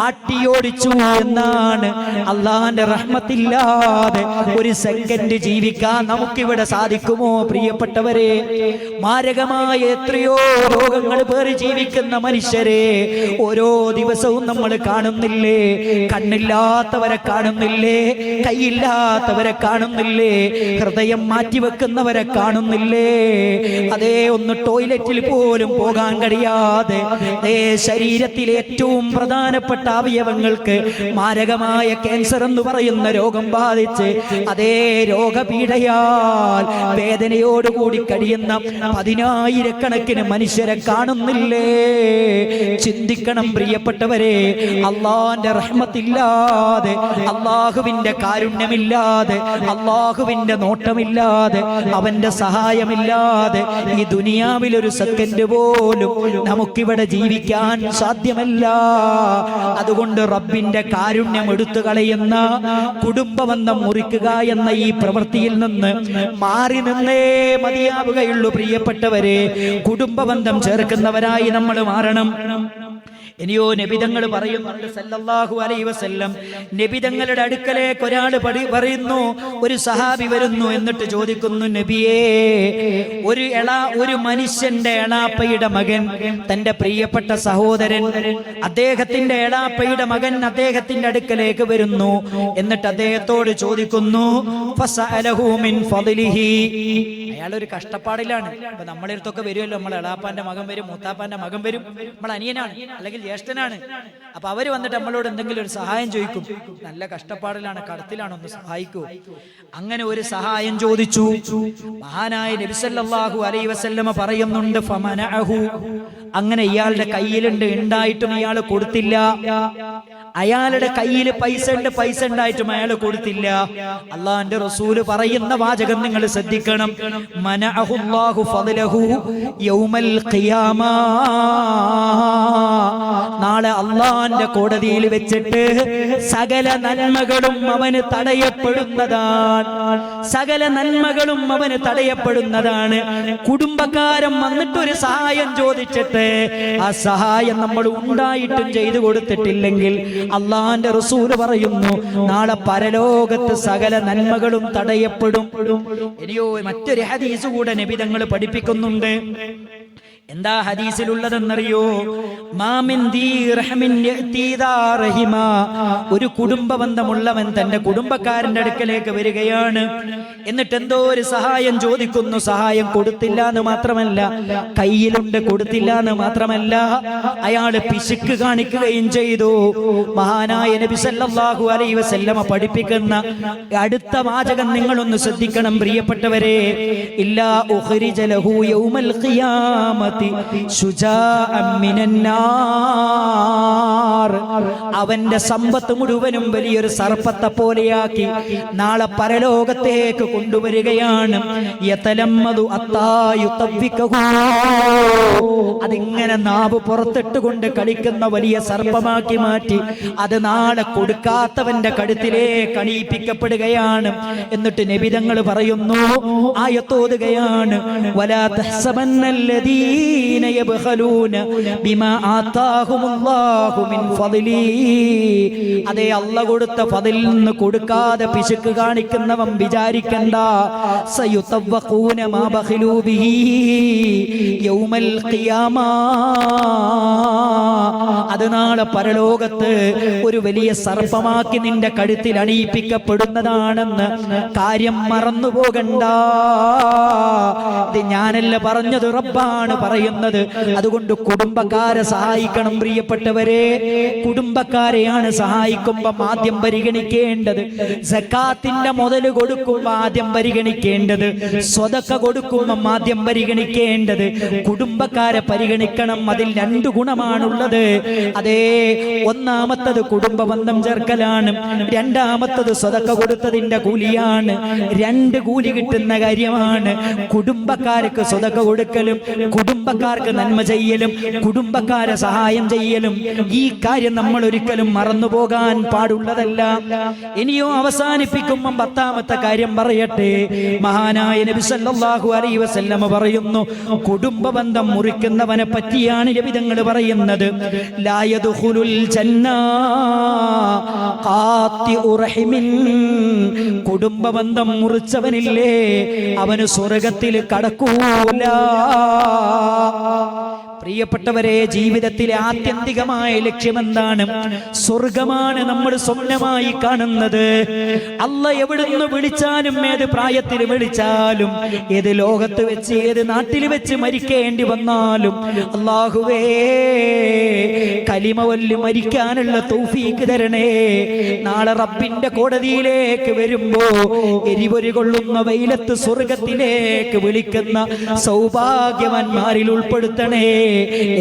Speaker 1: ആട്ടിയോടിച്ചു എന്നാണ്. അള്ളാന്റെ റഹ്മത്തില്ലാതെ ഒരു സെക്കൻഡ് ജീവിക്കാൻ നമുക്കിവിടെ സാധിക്കുമോ പ്രിയപ്പെട്ടവരെ? മാരകമായ എത്രയോ രോഗങ്ങൾ പേറി ജീവിക്കുന്ന മനുഷ്യരെ ഓരോ ദിവസവും നമ്മൾ കാണുന്നില്ലേ? കണ്ണില്ലാത്തവരെ കാണുന്നില്ലേ? കൈയില്ലാത്തവരെ കാണുന്നില്ലേ? ഹൃദയം മാറ്റിവെക്കുന്നവരെ കാണുന്നില്ലേ? അതേ, ഒന്ന് ടോയ്ലറ്റിൽ പോലും പോകാൻ കഴിയാതെ ശരീരത്തിലെ ഏറ്റവും പ്രധാനപ്പെട്ട അവയവങ്ങൾക്ക് മാരകമായ ക്യാൻസർ എന്ന് പറയുന്ന രോഗം ബാധിച്ച് അതേ രോഗപീഠയാൽ വേദനയോടുകൂടി കഴിയുന്ന 10,000-കണക്കിന് മനുഷ്യരെ കാണുന്നില്ലേ? ചിന്തിക്കണം പ്രിയപ്പെട്ടവരെ. അള്ളാന്റെ റഹ്മത്തില്ലാതെ, അള്ളാഹുവിന്റെ കാരുണ്യമില്ലാതെ, അള്ളാഹുവിന്റെ നോട്ടമില്ലാതെ, അവന്റെ സഹായമില്ലാതെ ഈ ദുനിയാവിൽ ഒരു സെക്കൻഡ് പോലും നമുക്കിവിടെ ജീവിക്കാൻ സാധ്യമല്ല. അതുകൊണ്ട് റബ്ബിന്റെ കാരുണ്യം എടുത്തു കളയുന്ന, കുടുംബബന്ധം മുറിക്കുക എന്ന ഈ പ്രവൃത്തിയിൽ നിന്ന് മാറി നിന്നേ മതിയാവുകയുള്ളൂ പ്രിയപ്പെട്ടവരെ. കുടുംബബന്ധം ചേർക്കുന്നവരായി നമ്മൾ മാറണം. ഇനിയോ നബിതങ്ങൾ പറയുന്നുണ്ട് സല്ലല്ലാഹു അലൈഹി വസല്ലം, നബിതങ്ങളുടെ അടുക്കലേക്ക് ഒരാൾ പറയുന്നു, ഒരു സഹാബി വരുന്നു, എന്നിട്ട് ചോദിക്കുന്നു, നബിയേ, ഒരു മനുഷ്യന്റെ എളാപ്പയുടെ മകൻ, തന്റെ പ്രിയപ്പെട്ട സഹോദരൻ, അദ്ദേഹത്തിന്റെ എളാപ്പയുടെ മകൻ അദ്ദേഹത്തിന്റെ അടുക്കലേക്ക് വരുന്നു. എന്നിട്ട് അദ്ദേഹത്തോട് ചോദിക്കുന്നു, ഫസഅലഹു മിൻ ഫളിഹി, അയാളൊരു കഷ്ടപ്പാടിലാണ്. അപ്പൊ നമ്മളെ അടുത്തൊക്കെ വരുമല്ലോ, നമ്മളെ എളാപ്പാന്റെ മകൻ വരും, മൂത്താപ്പാന്റെ മകൻ വരും, നമ്മൾ അനിയനാണ് അല്ലെങ്കിൽ ജ്യേഷ്ഠനാണ്. അപ്പൊ അവര് വന്നിട്ട് നമ്മളോട് എന്തെങ്കിലും ഒരു സഹായം ചോദിക്കും. നല്ല കഷ്ടപ്പാടിലാണ്, കടത്തിലാണ്, ഒന്ന് സഹായിക്കൂ. അങ്ങനെ ഒരു സഹായം ചോദിച്ചു. മഹാനായ നബി സല്ലല്ലാഹു അലൈഹി വസല്ലമ പറയുന്നുണ്ട്, ഫമനഅഹു, അങ്ങനെ ഇയാളുടെ കയ്യിലുണ്ട്, ഉണ്ടായിട്ടും ഇയാൾ കൊടുത്തില്ല. അയാളുടെ കയ്യിൽ പൈസ ഉണ്ട്, പൈസ ഉണ്ടായിട്ടും അയാൾ കൊടുത്തില്ല. അള്ളാന്റെ റസൂല് പറയുന്ന വാചകം നിങ്ങൾ ശ്രദ്ധിക്കണം, മനഅഹുല്ലാഹു ഫളഹു യൗമൽ ഖിയാമ, നാളെ അള്ളാന്റെ കോടതിയിൽ വെച്ചിട്ട് സകല നന്മകളും അവന് തടയപ്പെടുന്നതാണ്. സകല നന്മകളും അവന് തടയപ്പെടുന്നതാണ്. കുടുംബക്കാരൻ വന്നിട്ടൊരു സഹായം ചോദിച്ചിട്ട് ആ സഹായം നമ്മൾ ഉണ്ടായിട്ടും ചെയ്തു കൊടുത്തിട്ടില്ലെങ്കിൽ അള്ളാന്റെ റസൂല് പറയുന്നു, നാളെ പരലോകത്ത് സകല നന്മകളും തടയപ്പെടും. ഇനിയോ മറ്റൊരു ഹദീസ് കൂടെ നബി തങ്ങൾ പഠിപ്പിക്കുന്നുണ്ട്. എന്താ ഹദീസിലുള്ളതെന്നറിയോ? ഒരു കുടുംബബന്ധമുള്ളവൻ തന്റെ കുടുംബക്കാരന്റെ അടുക്കലേക്ക് വരികയാണ്. എന്നിട്ട് എന്തോ ഒരു സഹായം ചോദിക്കുന്നു. സഹായം കൊടുത്തില്ല എന്ന് മാത്രമല്ല, കയ്യിലുണ്ട്, കൊടുത്തില്ല എന്ന് മാത്രമല്ല, അയാള് പിശുക്ക് കാണിക്കുകയും ചെയ്തു. മഹാനായ നബി സല്ലല്ലാഹു അലൈഹി വസല്ലമ പഠിപ്പിക്കുന്ന അടുത്ത വാചകം നിങ്ങളൊന്ന് ശ്രദ്ധിക്കണം പ്രിയപ്പെട്ടവരെ. ഇല്ലാ ഉഖ്രിജ ലഹു യൗമൽ ഖിയാമത്തി ശുജാഅൻ മിനന്നാർ, അവന്റെ സമ്പത്ത് മുഴുവനും വലിയൊരു സർപ്പത്തെ പോലെയാക്കി നാളെ പരലോകത്തേക്ക് കൊണ്ടുവരികയാണ്. യതലമ്മദു അത്താ യുതവ്വികഹു, അതിങ്ങനെ നാവ് പുറത്തിട്ടുകൊണ്ട് കളിക്കുന്ന വലിയ സർപ്പമാക്കി മാറ്റി അത് നാളെ കൊടുക്കാത്തവന്റെ കഴുത്തിലേക്ക് അണിയിപ്പിക്കപ്പെടുകയാണ്. എന്നിട്ട് നബിതങ്ങൾ പറയുന്നു, ആയത്തോതുകയാണ്, വലാ തഹ്സബന്നല്ലദീന യബ്ഖലൂന ബിമാ ആതാഹുമുല്ലാഹു മിൻ ഫളിഹി, അതേ അല്ലാഹു കൊടുത്ത ഫളിൽ നിന്ന് കൊടുക്കാതെ പിശുക്ക് കാണിക്കുന്നവൻ വിചാരിക്കണ്ട, സയുതവഖൂന മാ ബഖലൂ ബിഹി യൗമൽ ഖിയാമ, അത് നാളെ പരലോകത്ത് ഒരു വലിയ സർപ്പമാക്കി നിന്റെ കഴുത്തിൽ അണിയിപ്പിക്കപ്പെടുന്നതാണെന്ന് കാര്യം മറന്നു പോകണ്ട. ഇത് ഞാനല്ല പറഞ്ഞത്, റബ്ബാണ് പറയുന്നത്. അതുകൊണ്ട് കുടുംബക്കാരെ സഹായിക്കണം പ്രിയപ്പെട്ടവരെ. കുടുംബക്കാരെയാണ് സഹായിക്കുമ്പോൾ ആദ്യം പരിഗണിക്കേണ്ടത്. സക്കാത്തിന്റെ മുതൽ കൊടുക്കുമ്പോൾ ആദ്യം പരിഗണിക്കേണ്ടത്, സ്വതക്ക കൊടുക്കുമ്പോൾ ആദ്യം പരിഗണിക്കേണ്ടത് കുടുംബക്കാരെ പരിഗണിക്കണം. അതിൽ 2 ഗുണമാണുള്ളത്. അതേ, ഒന്നാമത്തത് കുടുംബ ബന്ധം ചേർക്കലാണ്, രണ്ടാമത്തത് സ്വതക്ക കൊടുത്തതിന്റെ കൂലിയാണ്. 2 കൂലി കിട്ടുന്ന കാര്യമാണ്. കുടുംബക്കാർക്ക് സ്വതക്ക കൊടുക്കലും കുടുംബക്കാർക്ക് നന്മ ചെയ്യലും കുടുംബക്കാരെ സഹായം ചെയ്യലും. ഈ കാര്യം നമ്മൾ ഒരിക്കലും മറന്നുപോകാൻ പാടുള്ളതല്ല. ഇനിയോ അവസാനിപ്പിക്കുമ്പോൾ 10ാമത്തെ കാര്യം പറയട്ടെ. മഹാനായ നബി സല്ലല്ലാഹു അലൈഹി വസല്ലം പറയുന്നു, കുടുംബ ബന്ധം മുറിക്കുന്നവനെ പറ്റിയാണ് നബി തങ്ങൾ പറയുന്നത്. ലാ യദ്ഖുലുൽ ജന്നാ ഖാത്തിഉ റഹിമിൻ. കുടുംബ ബന്ധം മുറിച്ചവനില്ലേ, അവന് സ്വർഗ്ഗത്തിൽ കടക്കൂല. പ്രിയപ്പെട്ടവരെ, ജീവിതത്തിലെ ആത്യന്തികമായ ലക്ഷ്യം എന്താണ്? സ്വർഗമാണ് നമ്മൾ സ്വപ്നമായി കാണുന്നത്. അല്ലാഹ് എവിടുന്ന് വിളിച്ചാലും, ഏത് പ്രായത്തിൽ വിളിച്ചാലും, ഏത് ലോകത്ത് വെച്ച് ഏത് നാട്ടിൽ വെച്ച് മരിക്കേണ്ടി വന്നാലും, അല്ലാഹുവേ കലിമ വല്ലി മരിക്കാനുള്ള തൗഫീഖ് തരണേ. നാളെ റബ്ബിന്റെ കോടതിയിലേക്ക് വരുമ്പോ എരിപൊരി കൊള്ളുന്ന വെയിലത്ത് സ്വർഗത്തിലേക്ക് വിളിക്കുന്ന സൗഭാഗ്യവാന്മാരിൽ ഉൾപ്പെടുത്തണേ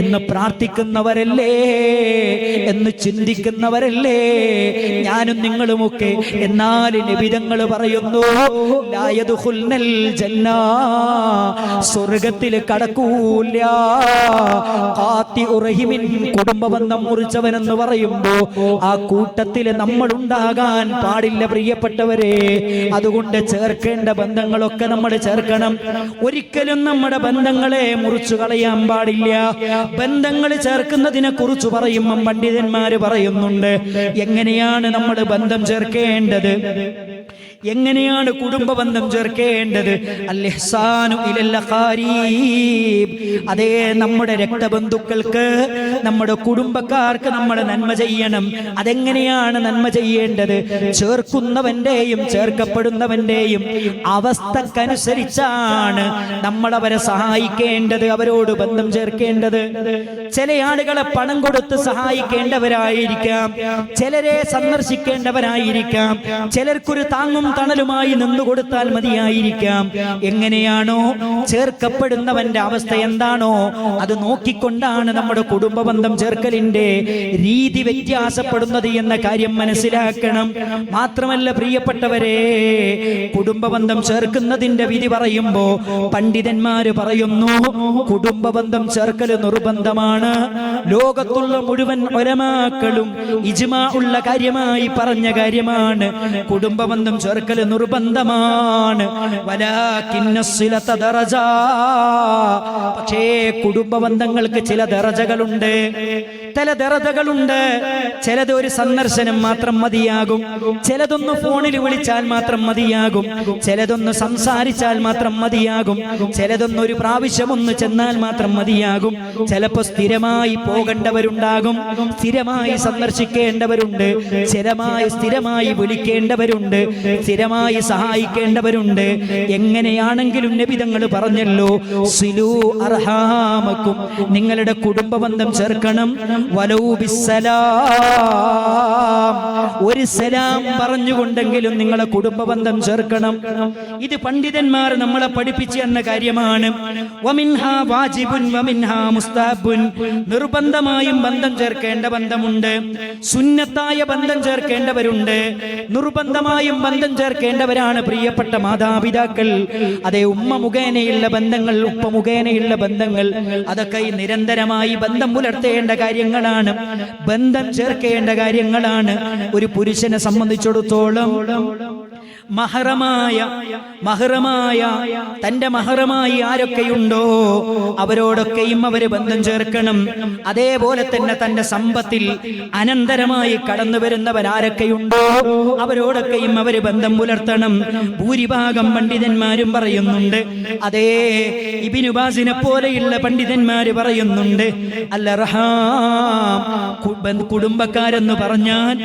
Speaker 1: എന്ന് പ്രാർത്ഥിക്കുന്നവരല്ലേ, എന്ന് ചിന്തിക്കുന്നവരല്ലേ ഞാനും നിങ്ങളുമൊക്കെ. എന്നാൽ നബിതങ്ങൾ പറയുന്നു, ലാ യദ്ഖുൽനൽ ജന്നാ, സ്വർഗ്ഗത്തിൽ കടക്കൂല. ഖാത്തിഉ റഹിമിൻ, കുടുംബ ബന്ധം മുറിച്ചവനെന്ന് പറയുമ്പോ ആ കൂട്ടത്തിൽ നമ്മൾ ഉണ്ടാകാൻ പാടില്ല പ്രിയപ്പെട്ടവരെ. അതുകൊണ്ട് ചേർക്കേണ്ട ബന്ധങ്ങളൊക്കെ നമ്മൾ ചേർക്കണം. ഒരിക്കലും നമ്മുടെ ബന്ധങ്ങളെ മുറിച്ചു കളയാൻ പാടില്ല. ബന്ധങ്ങൾ ചേർക്കുന്നതിനെ കുറിച്ച് പറയുമ്പോൾ പണ്ഡിതന്മാര് പറയുന്നുണ്ട്, എങ്ങനെയാണ് നമ്മൾ ബന്ധം ചേർക്കേണ്ടത്, എങ്ങനെയാണ് കുടുംബ ബന്ധം ചേർക്കേണ്ടത്. അൽ ഇഹ്സാനു ഇലൽ ഖരീബ്. അതേ, നമ്മുടെ രക്തബന്ധുക്കൾക്ക്, നമ്മുടെ കുടുംബക്കാർക്ക് നമ്മൾ നന്മ ചെയ്യണം. അതെങ്ങനെയാണ് നന്മ ചെയ്യേണ്ടത്? ചേർക്കുന്നവന്റെയും ചേർക്കപ്പെടുന്നവന്റെയും അവസ്ഥക്കനുസരിച്ചാണ് നമ്മൾ അവരെ സഹായിക്കേണ്ടത്, അവരോട് ബന്ധം ചേർക്കേണ്ടത്. ചില ആളുകളെ പണം കൊടുത്ത് സഹായിക്കേണ്ടവരായിരിക്കാം, ചിലരെ സന്ദർശിക്കേണ്ടവരായിരിക്കാം, ചിലർക്കൊരു താങ്ങും തണലുമായി നിന്നു കൊടുത്താൽ മതിയായിരിക്കാം. എങ്ങനെയാണോ ചേർക്കപ്പെടുന്നവന്റെ അവസ്ഥ എന്താണോ അത് നോക്കിക്കൊണ്ടാണ് നമ്മുടെ കുടുംബ ബന്ധം ചേർക്കലിന്റെ രീതി വ്യത്യാസപ്പെടുന്നത് എന്ന കാര്യം മനസ്സിലാക്കണം. മാത്രമല്ല പ്രിയപ്പെട്ടവരെ, കുടുംബ ബന്ധം ചേർക്കുന്നതിന്റെ വിധി പറയുമ്പോ പണ്ഡിതന്മാര് പറയുന്നു, കുടുംബ ബന്ധം ചേർക്കൽ നിർബന്ധമാണ്. ലോകത്തുള്ള മുഴുവൻ ഉലമാക്കളും ഇജ്മാ ഉള്ള കാര്യമായി പറഞ്ഞ കാര്യമാണ്. കുടുംബ ബന്ധം ചേർക്കൽ നിർബന്ധമാണ്. വലാകിന്നസ്സിലത ദറജ, പക്ഷേ കുടുംബ ബന്ധങ്ങൾക്ക് ചില ദറജകളുണ്ട്, ചില ദറജകളുണ്ട്. ചിലത് ഒരു സന്ദർശനം മാത്രം മതിയാകും, ചിലതൊന്ന് ഫോണിൽ വിളിച്ചാൽ മാത്രം മതിയാകും, ചിലതൊന്ന് സംസാരിച്ചാൽ മാത്രം മതിയാകും, ചിലതൊന്നൊരു പ്രാവശ്യം ഒന്ന് ചെന്നാൽ മാത്രം മതിയാകും. ചിലപ്പോ സ്ഥിരമായി പോകേണ്ടവരുണ്ടാകും, സ്ഥിരമായി സന്ദർശിക്കേണ്ടവരുണ്ട്, സ്ഥിരമായി വിളിക്കേണ്ടവരുണ്ട്, സ്ഥിരമായി സഹായിക്കേണ്ടവരുണ്ട്. എങ്ങനെയാണെങ്കിലും നബി തങ്ങൾ പറഞ്ഞല്ലോ, സിലു അർഹാമക്കും, നിങ്ങളുടെ കുടുംബ ബന്ധം ചേർക്കണം. വലൗ ബിസ്സലാം, ഒരു സലാം പറഞ്ഞുകൊണ്ടെങ്കിലും നിങ്ങളെ കുടുംബ ബന്ധം ചേർക്കണം. ഇത് പണ്ഡിതന്മാർ നമ്മളെ പഠിപ്പിച്ചു എന്ന കാര്യമാണ്. വമിൻഹാ വാജിബുൻ വമിൻഹാ മുസ്തഹബുൻ, നിർബന്ധമായും ബന്ധം ചേർക്കേണ്ട ബന്ധമുണ്ട്, സുന്നത്തായ ബന്ധം ചേർക്കേണ്ടവരുണ്ട്. നിർബന്ധമായും ബന്ധം ചേർക്കേണ്ടവരാണ് പ്രിയപ്പെട്ട മാതാപിതാക്കൾ. അതേ, ഉമ്മ മുഖേനയുള്ള ബന്ധങ്ങൾ, ഉപ്പ മുഖേനയുള്ള ബന്ധങ്ങൾ, അതൊക്കെ നിരന്തരമായി ബന്ധം പുലർത്തേണ്ട കാര്യങ്ങളാണ്, ബന്ധം ചേർക്കേണ്ട കാര്യങ്ങളാണ്. ഒരു പുരുഷനെ സംബന്ധിച്ചിടത്തോളം മഹറമായ തന്റെ മഹറമായി ആരൊക്കെയുണ്ടോ അവരോടൊക്കെയും അവര് ബന്ധം ചേർക്കണം. അതേപോലെ തന്നെ തന്റെ സമ്പത്തിൽ അനന്തരമായി കടന്നു വരുന്നവരാരൊക്കെയുണ്ടോ അവരോടൊക്കെയും അവര് ബന്ധം പുലർത്തണം. ഭൂരിഭാഗം പണ്ഡിതന്മാരും പറയുന്നുണ്ട്, അതേ ഇബ്നു ബാസിനെ പോലെയുള്ള പണ്ഡിതന്മാര് പറയുന്നുണ്ട്, അൽറഹാം, കുടുംബക്കാരെന്ന് പറഞ്ഞാൽ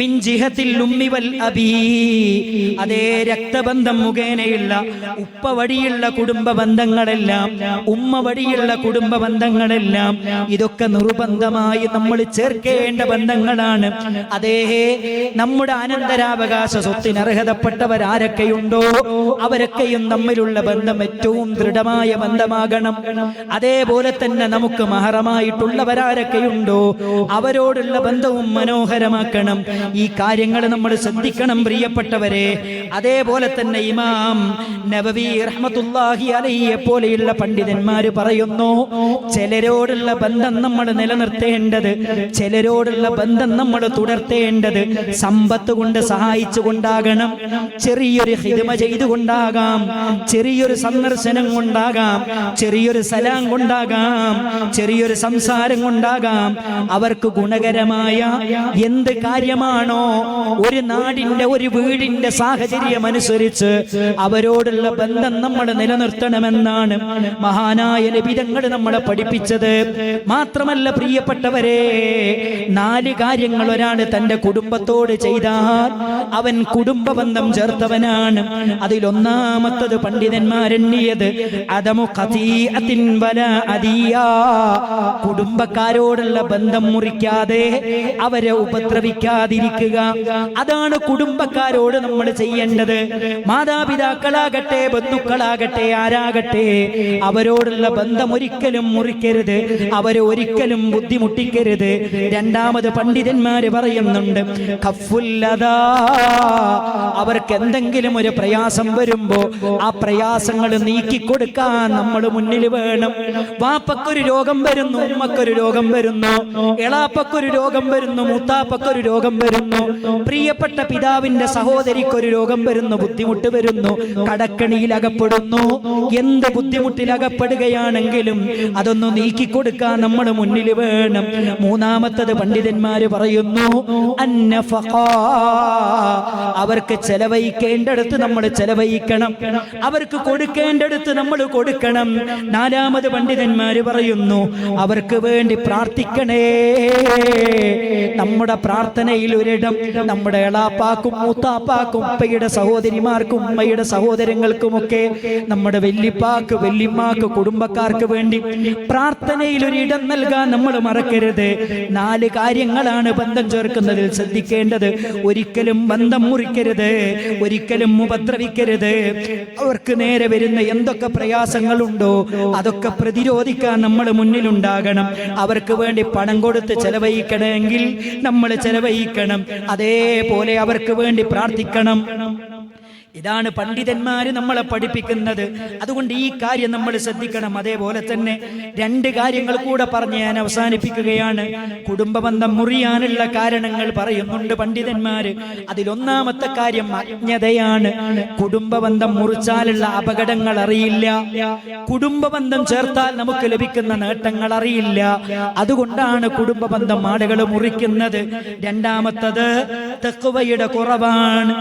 Speaker 1: മിൻ ജിഹത്തി ജിഹത്തിൽ ഉമ്മി വൽ അബീ, അതേ രക്തബന്ധം മുഖേനയുള്ള ഉപ്പ വഴിയുള്ള കുടുംബ ബന്ധങ്ങളെല്ലാം, ഉമ്മ വഴിയുള്ള കുടുംബ ബന്ധങ്ങളെല്ലാം ഇതൊക്കെ നിർബന്ധമായി നമ്മൾ ചേർക്കേണ്ട ബന്ധങ്ങളാണ്. അതേ നമ്മുടെ അനന്തരാവകാശ സ്വത്തിന് അർഹതപ്പെട്ടവരാരൊക്കെയുണ്ടോ അവരൊക്കെയും തമ്മിലുള്ള ബന്ധം ഏറ്റവും ദൃഢമായ ബന്ധമാകണം. അതേപോലെ തന്നെ നമുക്ക് മഹറമായിട്ടുള്ളവരാരൊക്കെയുണ്ടോ അവരോടുള്ള ബന്ധവും മനോഹരമാക്കണം. ഈ കാര്യങ്ങൾ നമ്മൾ ശ്രദ്ധിക്കണം പ്രിയപ്പെട്ടവരെ. അതേപോലെ തന്നെ ഇമാം നബവി റഹ്മത്തുള്ളാഹി അലൈഹിയെ പോലെയുള്ള പണ്ഡിതന്മാര് പറയുന്നു, ചിലരോടുള്ള ബന്ധം നമ്മൾ നിലനിർത്തേണ്ടത്, ചിലരോടുള്ള ബന്ധം നമ്മൾ തുടർത്തേണ്ടത് സമ്പത്ത് കൊണ്ട് സഹായിച്ചുകൊണ്ടാകണം, ചെറിയൊരു ഹിദ്മ ചെയ്തുകൊണ്ടാകാം, ചെറിയൊരു സന്ദർശനം കൊണ്ടാകാം, ചെറിയൊരു സലാം കൊണ്ടാകാം, ചെറിയൊരു സംസാരം കൊണ്ടാകാം. അവർക്ക് ഗുണകരമായ എന്ത് കാര്യമാണോ ഒരു നാടിന്റെ ഒരു വീടിന്റെ സാഹചര്യം അനുസരിച്ച് അവരോടുള്ള ബന്ധം നമ്മൾ നിലനിർത്തണമെന്നാണ് മഹാനായ നബി തങ്ങൾ നമ്മളെ പഠിപ്പിച്ചത്. മാത്രമല്ല പ്രിയപ്പെട്ടവരെ, 4 കാര്യങ്ങൾ ഒരാൾ തന്റെ കുടുംബത്തോട് ചെയ്താൽ അവൻ കുടുംബ ബന്ധം ചേർത്തവനാണ്. അതിലൊന്നാമത്തത് പണ്ഡിതന്മാരെണ്ണിയത് അദമു ഖതീഅത്തിൻ വലാ അദിയാ, കുടുംബക്കാരോടുള്ള ബന്ധം മുറിക്കാതെ അവരെ ഉപദ്രവിക്കാതിരിക്കുക. അതാണ് കുടുംബക്കാരോട് നമ്മൾ ചെയ്യേണ്ടത്. മാതാപിതാക്കളാകട്ടെ ബന്ധുക്കളാകട്ടെ ആരാകട്ടെ അവരോടുള്ള ബന്ധം ഒരിക്കലും മുറിക്കരുത്, അവരെ ഒരിക്കലും ബുദ്ധിമുട്ടിക്കരുത്. രണ്ടാമത് പണ്ഡിതന്മാര് പറയുന്നുണ്ട് ഖഫുല്ലദാ, അവർക്ക് എന്തെങ്കിലും ഒരു പ്രയാസം വരുമ്പോ ആ പ്രയാസങ്ങൾ നീക്കിക്കൊടുക്കാൻ നമ്മൾ മുന്നിൽ വേണം. വാപ്പക്കൊരു രോഗം വരുന്നു, ഉമ്മക്കൊരു രോഗം വരുന്നു, എളാപ്പക്കൊരു രോഗം വരുന്നു, മൂത്താപ്പക്കൊരു രോഗം വരുന്നു, പ്രിയപ്പെട്ട പിതാവിന്റെ സഹോദരിക്കൊരു രോഗം വരുന്നു, ബുദ്ധിമുട്ട് വരുന്നു, കടക്കണിയിൽ അകപ്പെടുന്നു. എന്ത് ബുദ്ധിമുട്ടിൽ അകപ്പെടുകയാണെങ്കിലും അതൊന്ന് നീക്കിക്കൊടുക്കാൻ നമ്മൾ മുന്നിൽ വേണം. മൂന്നാമത്തത് പണ്ഡിതന്മാര് പറയുന്നു അന്നഫഖാ, അവർക്ക് ചെലവഴിക്കേണ്ടടുത്ത് നമ്മൾ ചെലവഴിക്കണം, അവർക്ക് കൊടുക്കേണ്ടടുത്ത് നമ്മൾ കൊടുക്കണം. നാലാമത് പണ്ഡിതന്മാര് പറയുന്നു അവർക്ക് വേണ്ടി പ്രാർത്ഥിക്കണേ. നമ്മുടെ പ്രാർത്ഥനയിൽ ഒരിടം നമ്മുടെ എളാപ്പാക്കും മൂത്താപ്പാക്കും ഉപ്പയുടെ സഹോദരിമാർക്കും ഉമ്മയുടെ സഹോദരങ്ങൾക്കുമൊക്കെ നമ്മുടെ വല്യപ്പാക്ക് വല്യമ്മാക്ക് കുടുംബക്കാർക്ക് വേണ്ടി പ്രാർത്ഥനയിൽ ഒരിടം നൽകാൻ നമ്മൾ മറക്കരുത്. 4 കാര്യങ്ങളാണ് ബന്ധം ചേർക്കുന്നതിൽ ശ്രദ്ധിക്കേണ്ടത്. ഒരിക്കലും ബന്ധം മുറിക്കരുത്, ഒരിക്കലും ഉപദ്രവിക്കരുത്. അവർക്ക് നേരെ വരുന്ന എന്തൊക്കെ പ്രയാസങ്ങളുണ്ടോ അതൊക്കെ പ്രതിരോധിക്കാൻ നമ്മൾ മുന്നിലുണ്ടാകണം. അവർക്ക് വേണ്ടി പണം കൊടുത്ത് ചെലവഴിക്കണമെങ്കിൽ നമ്മൾ ചെലവഴിക്കണം, അതേപോലെ അവർക്ക് വേണ്ടി പ്രാർത്ഥിക്കണം. ഇതാണ് പണ്ഡിതന്മാര് നമ്മളെ പഠിപ്പിക്കുന്നത്. അതുകൊണ്ട് ഈ കാര്യം നമ്മൾ ശ്രദ്ധിക്കണം. അതേപോലെ തന്നെ 2 കാര്യങ്ങൾ കൂടെ പറഞ്ഞ് ഞാൻ അവസാനിപ്പിക്കുകയാണ്. കുടുംബബന്ധം മുറിയാനുള്ള കാരണങ്ങൾ പറയുന്നുണ്ട് പണ്ഡിതന്മാര്. അതിലൊന്നാമത്തെ കാര്യം അജ്ഞതയാണ്. കുടുംബബന്ധം മുറിച്ചാലുള്ള അപകടങ്ങൾ അറിയില്ല, കുടുംബബന്ധം ചേർത്താൽ നമുക്ക് ലഭിക്കുന്ന നേട്ടങ്ങൾ അറിയില്ല. അതുകൊണ്ടാണ് കുടുംബബന്ധം ആളുകൾ മുറിക്കുന്നത്. രണ്ടാമത്തത് തഖ്വയുടെ കുറവാണ്,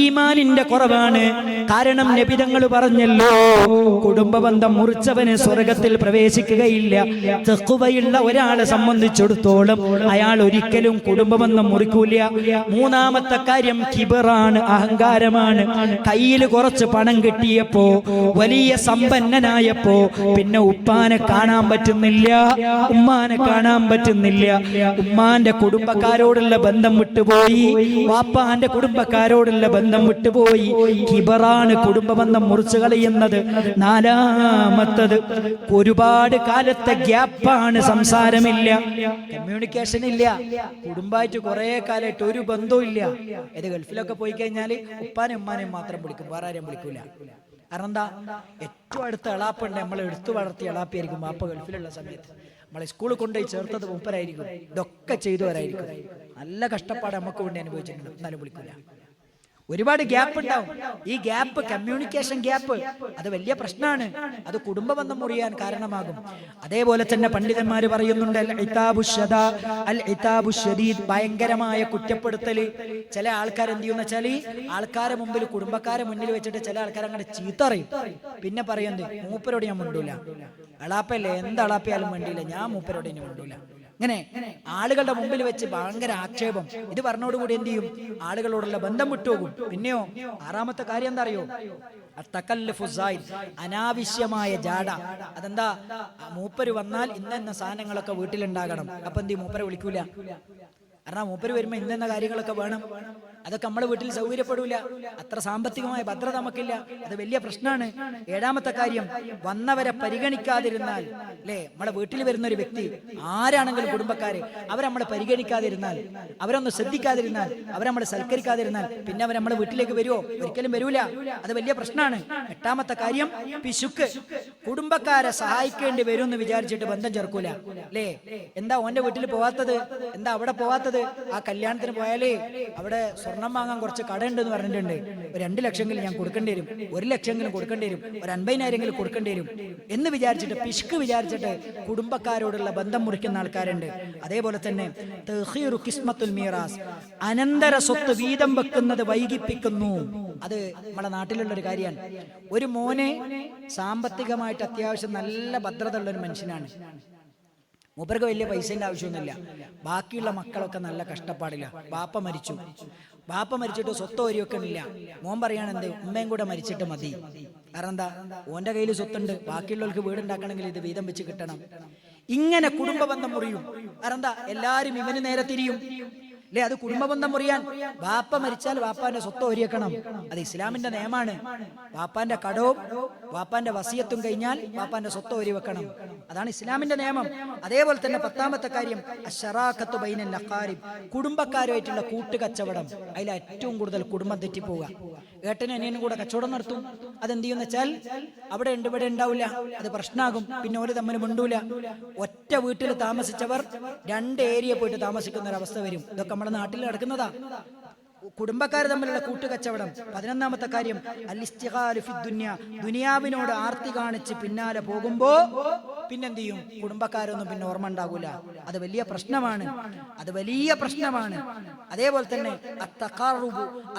Speaker 1: ഈമാനിന്റെ കുറവാണ്. കാരണം നബി തങ്ങൾ പറഞ്ഞല്ലോ, കുടുംബബന്ധം മുറിച്ചവന് സ്വർഗത്തിൽ പ്രവേശിക്കുകയില്ല. തഖ്വയുള്ള ഒരാളെ സംബന്ധിച്ചിടത്തോളം അയാൾ ഒരിക്കലും കുടുംബബന്ധം മുറിക്കൂല. മൂന്നാമത്തെ കാര്യം കിബറാണ്, അഹങ്കാരമാണ്. കയ്യിൽ കുറച്ച് പണം കിട്ടിയപ്പോ, വലിയ സമ്പന്നനായപ്പോ പിന്നെ ഉപ്പാനെ കാണാൻ പറ്റുന്നില്ല, ഉമ്മാനെ കാണാൻ പറ്റുന്നില്ല. ഉമ്മാന്റെ കുടുംബക്കാരോടുള്ള ബന്ധം വിട്ടുപോയി, വാപ്പാന്റെ കുടുംബക്കാരോടുള്ള ബന്ധം വിട്ടുപോയി. കിബറാണ് കുടുംബബന്ധം മുറിച്ചു കളയുന്നത്. നാലാമത്തത് ഒരുപാട് കാലത്തെ ഗ്യാപ്പാണ്, സംസാരമില്ല, കമ്മ്യൂണിക്കേഷൻ ഇല്ല. കുടുംബമായിട്ട് കുറെ കാലമായിട്ട് ഒരു ബന്ധവും ഇല്ല. ഇത് ഗൾഫിലൊക്കെ പോയി കഴിഞ്ഞാൽ ഉപ്പാനും ഉമ്മാനെയും മാത്രം വിളിക്കും, വേറെ ആരെയും വിളിക്കൂല. കാരണം എന്താ, ഏറ്റവും അടുത്ത എളാപ്പുണ്ട്, നമ്മളെ എടുത്തു വളർത്തിയ എളാപ്പിയായിരിക്കും വാപ്പ ഗൾഫിലുള്ള സമയത്ത്. നമ്മളെ സ്കൂളിൽ കൊണ്ടുപോയി ചേർത്തത് മൂപ്പരായിരിക്കും, ഇതൊക്കെ ചെയ്തവരായിരിക്കും. നല്ല കഷ്ടപ്പാട് നമുക്ക് വേണ്ടി അനുഭവിച്ചിട്ടുണ്ട്, എന്നാലും വിളിക്കൂല. ഒരുപാട് ഗ്യാപ്പ് ഉണ്ടാവും. ഈ ഗ്യാപ്പ്, കമ്മ്യൂണിക്കേഷൻ ഗ്യാപ്പ്, അത് വലിയ പ്രശ്നമാണ്. അത് കുടുംബബന്ധം മുറിയാൻ കാരണമാകും. അതേപോലെ തന്നെ പണ്ഡിതന്മാര് പറയുന്നുണ്ട് അൽ ഇതാബു ഷദീദ്, ഭയങ്കരമായ കുറ്റപ്പെടുത്തല്. ചില ആൾക്കാർ എന്ത് ചെയ്യുന്ന വെച്ചാൽ ആൾക്കാരെ മുമ്പിൽ, കുടുംബക്കാരെ മുന്നിൽ വെച്ചിട്ട് ചില ആൾക്കാർ അങ്ങനെ ചീത്ത അറിയും. പിന്നെ പറയുന്നത് മൂപ്പരോട് ഞാൻ മിണ്ടൂല, അളാപ്പല്ലേ എന്ത് അളാപ്പയാലും വേണ്ടിയില്ല, ഞാൻ മൂപ്പരോട് ഇനി മിണ്ടൂല. ഇങ്ങനെ ആളുകളുടെ മുമ്പിൽ വെച്ച് ഭയങ്കര ആക്ഷേപം. ഇത് പറഞ്ഞോടുകൂടി എന്ത് ചെയ്യും? ആളുകളോടുള്ള ബന്ധം വിട്ടുപോകും. പിന്നെയോ 6ാമത്തെ കാര്യം എന്താ അറിയോ? അനാവശ്യമായ ജാട. അതെന്താ? മൂപ്പര് വന്നാൽ ഇന്ന സാധനങ്ങളൊക്കെ വീട്ടിലുണ്ടാകണം. അപ്പൊ എന്ത് ചെയ്യും? മൂപ്പരെ വിളിക്കൂല. കാരണം മൂപ്പര് വരുമ്പോ ഇന്ന കാര്യങ്ങളൊക്കെ വേണം. അതൊക്കെ നമ്മുടെ വീട്ടിൽ സൗകര്യപ്പെടൂല. അത്ര സാമ്പത്തികമായ ഭദ്രത നമുക്കില്ല. അത് വലിയ പ്രശ്നമാണ്. 7ാമത്തെ കാര്യം, വന്നവരെ പരിഗണിക്കാതിരുന്നാൽ, അല്ലേ? നമ്മളെ വീട്ടിൽ വരുന്ന ഒരു വ്യക്തി ആരാണെങ്കിലും കുടുംബക്കാര് അവരെ പരിഗണിക്കാതിരുന്നാൽ, അവരൊന്ന് ശ്രദ്ധിക്കാതിരുന്നാൽ, അവരെ സൽക്കരിക്കാതിരുന്നാൽ പിന്നെ അവർ നമ്മളെ വീട്ടിലേക്ക് വരുമോ? ഒരിക്കലും വരൂല. അത് വലിയ പ്രശ്നമാണ്. 8ാമത്തെ കാര്യം, പിശുക്ക്. കുടുംബക്കാരെ സഹായിക്കേണ്ടി വരും എന്ന് വിചാരിച്ചിട്ട് ബന്ധം ചേർക്കൂല. അല്ലേ? എന്താ ഓന്റെ വീട്ടിൽ പോവാത്തത്? എന്താ അവിടെ പോവാത്തത്? ആ കല്യാണത്തിന് പോയാലേ അവിടെ സ്വർണം വാങ്ങാൻ കുറച്ച് കടയുണ്ടെന്ന് പറഞ്ഞിട്ടുണ്ട്. ഒരു 2 ലക്ഷമെങ്കിലും ഞാൻ കൊടുക്കേണ്ടി വരും, 1 ലക്ഷമെങ്കിലും കൊടുക്കേണ്ടി വരും, ഒരു 50,000 കൊടുക്കേണ്ടി വരും എന്ന് വിചാരിച്ചിട്ട്, പിശുക്ക് വിചാരിച്ചിട്ട് കുടുംബക്കാരോടുള്ള ബന്ധം മുറിക്കുന്ന ആൾക്കാരുണ്ട്. അതേപോലെ തന്നെ തഖീറു ഖിസ്മത്തുൽ മീറാസ്, അനന്തര സ്വത്ത് വീതം വെക്കുന്നത് വൈകിപ്പിക്കുന്നു. അത് നമ്മുടെ നാട്ടിലുള്ള ഒരു കാര്യമാണ്. ഒരു മോനെ സാമ്പത്തികമായിട്ട് അത്യാവശ്യം നല്ല ഭദ്രത ഉള്ള ഒരു മനുഷ്യനാണ്. മൂപ്പർക്ക് വലിയ പൈസേന്റെ ആവശ്യമൊന്നുമില്ല. ബാക്കിയുള്ള മക്കളൊക്കെ നല്ല കഷ്ടപ്പാടില്ല. ബാപ്പ മരിച്ചിട്ട് സ്വത്ത് ഓരിവെക്കണില്ല. മോൻ പറയാണെന്ത്? ഉമ്മയും കൂടെ മരിച്ചിട്ട് മതി. കാരണം എന്താ? ഓന്റെ കയ്യിൽ സ്വത്തുണ്ട്, ബാക്കിയുള്ളവർക്ക് വീടുണ്ടാക്കണമെങ്കിൽ ഇത് വീതം വെച്ച് കിട്ടണം. ഇങ്ങനെ കുടുംബ ബന്ധം മുറിയും. കാരണം എന്താ? എല്ലാരും ഇവന് നേരെ തിരിയും. അല്ലെ? അത് കുടുംബബന്ധം മുറിയാൻ. വാപ്പ മരിച്ചാൽ വാപ്പാന്റെ സ്വത്ത് ഓരിയേക്കണം. അത് ഇസ്ലാമിന്റെ നിയമമാണ്. വാപ്പാന്റെ കടവും വാപ്പാന്റെ വസിയത്തും കഴിഞ്ഞാൽ വാപ്പാന്റെ സ്വത്ത് ഓരി വെക്കണം. അതാണ് ഇസ്ലാമിന്റെ നിയമം. അതേപോലെ തന്നെ 10ാമത്തെ കാര്യം, അശ്ശറാഖത്തു ബൈനൽ അഖാരിബ്, കുടുംബക്കാരുമായിട്ടുള്ള കൂട്ടുകച്ചവടം. അതിൽ ഏറ്റവും കൂടുതൽ കുടുംബം തെറ്റിപ്പോവുക. ഏട്ടനും അനിയനും കൂടെ കച്ചവടം നടത്തും. അതെന്ത് ചെയ്യുന്ന വെച്ചാൽ അവിടെ ഉണ്ട് ഇവിടെ ഉണ്ടാവില്ല. അത് പ്രശ്നമാകും. പിന്നെ ഓര് തമ്മിൽ മിണ്ടൂല. ഒറ്റ വീട്ടിൽ താമസിച്ചവർ 2 ഏരിയ പോയിട്ട് താമസിക്കുന്ന ഒരു അവസ്ഥ വരും. ഇതൊക്കെ നമ്മുടെ നാട്ടിൽ നടക്കുന്നതാ. കുടുംബക്കാർ തമ്മിലുള്ള കൂട്ടുകച്ചവടം. 11ാമത്തെ കാര്യം, അൽ-ഇസ്തിഗാലു ഫി ദുനിയ, ദുനിയാവിനോട് ആർത്തി കാണിച്ച് പിന്നാലെ പോകുമ്പോ പിന്നെന്ത് ചെയ്യും? കുടുംബക്കാരൊന്നും പിന്നെ ഓർമ്മ ഉണ്ടാകൂല. അത് വലിയ പ്രശ്നമാണ്. അതേപോലെ തന്നെ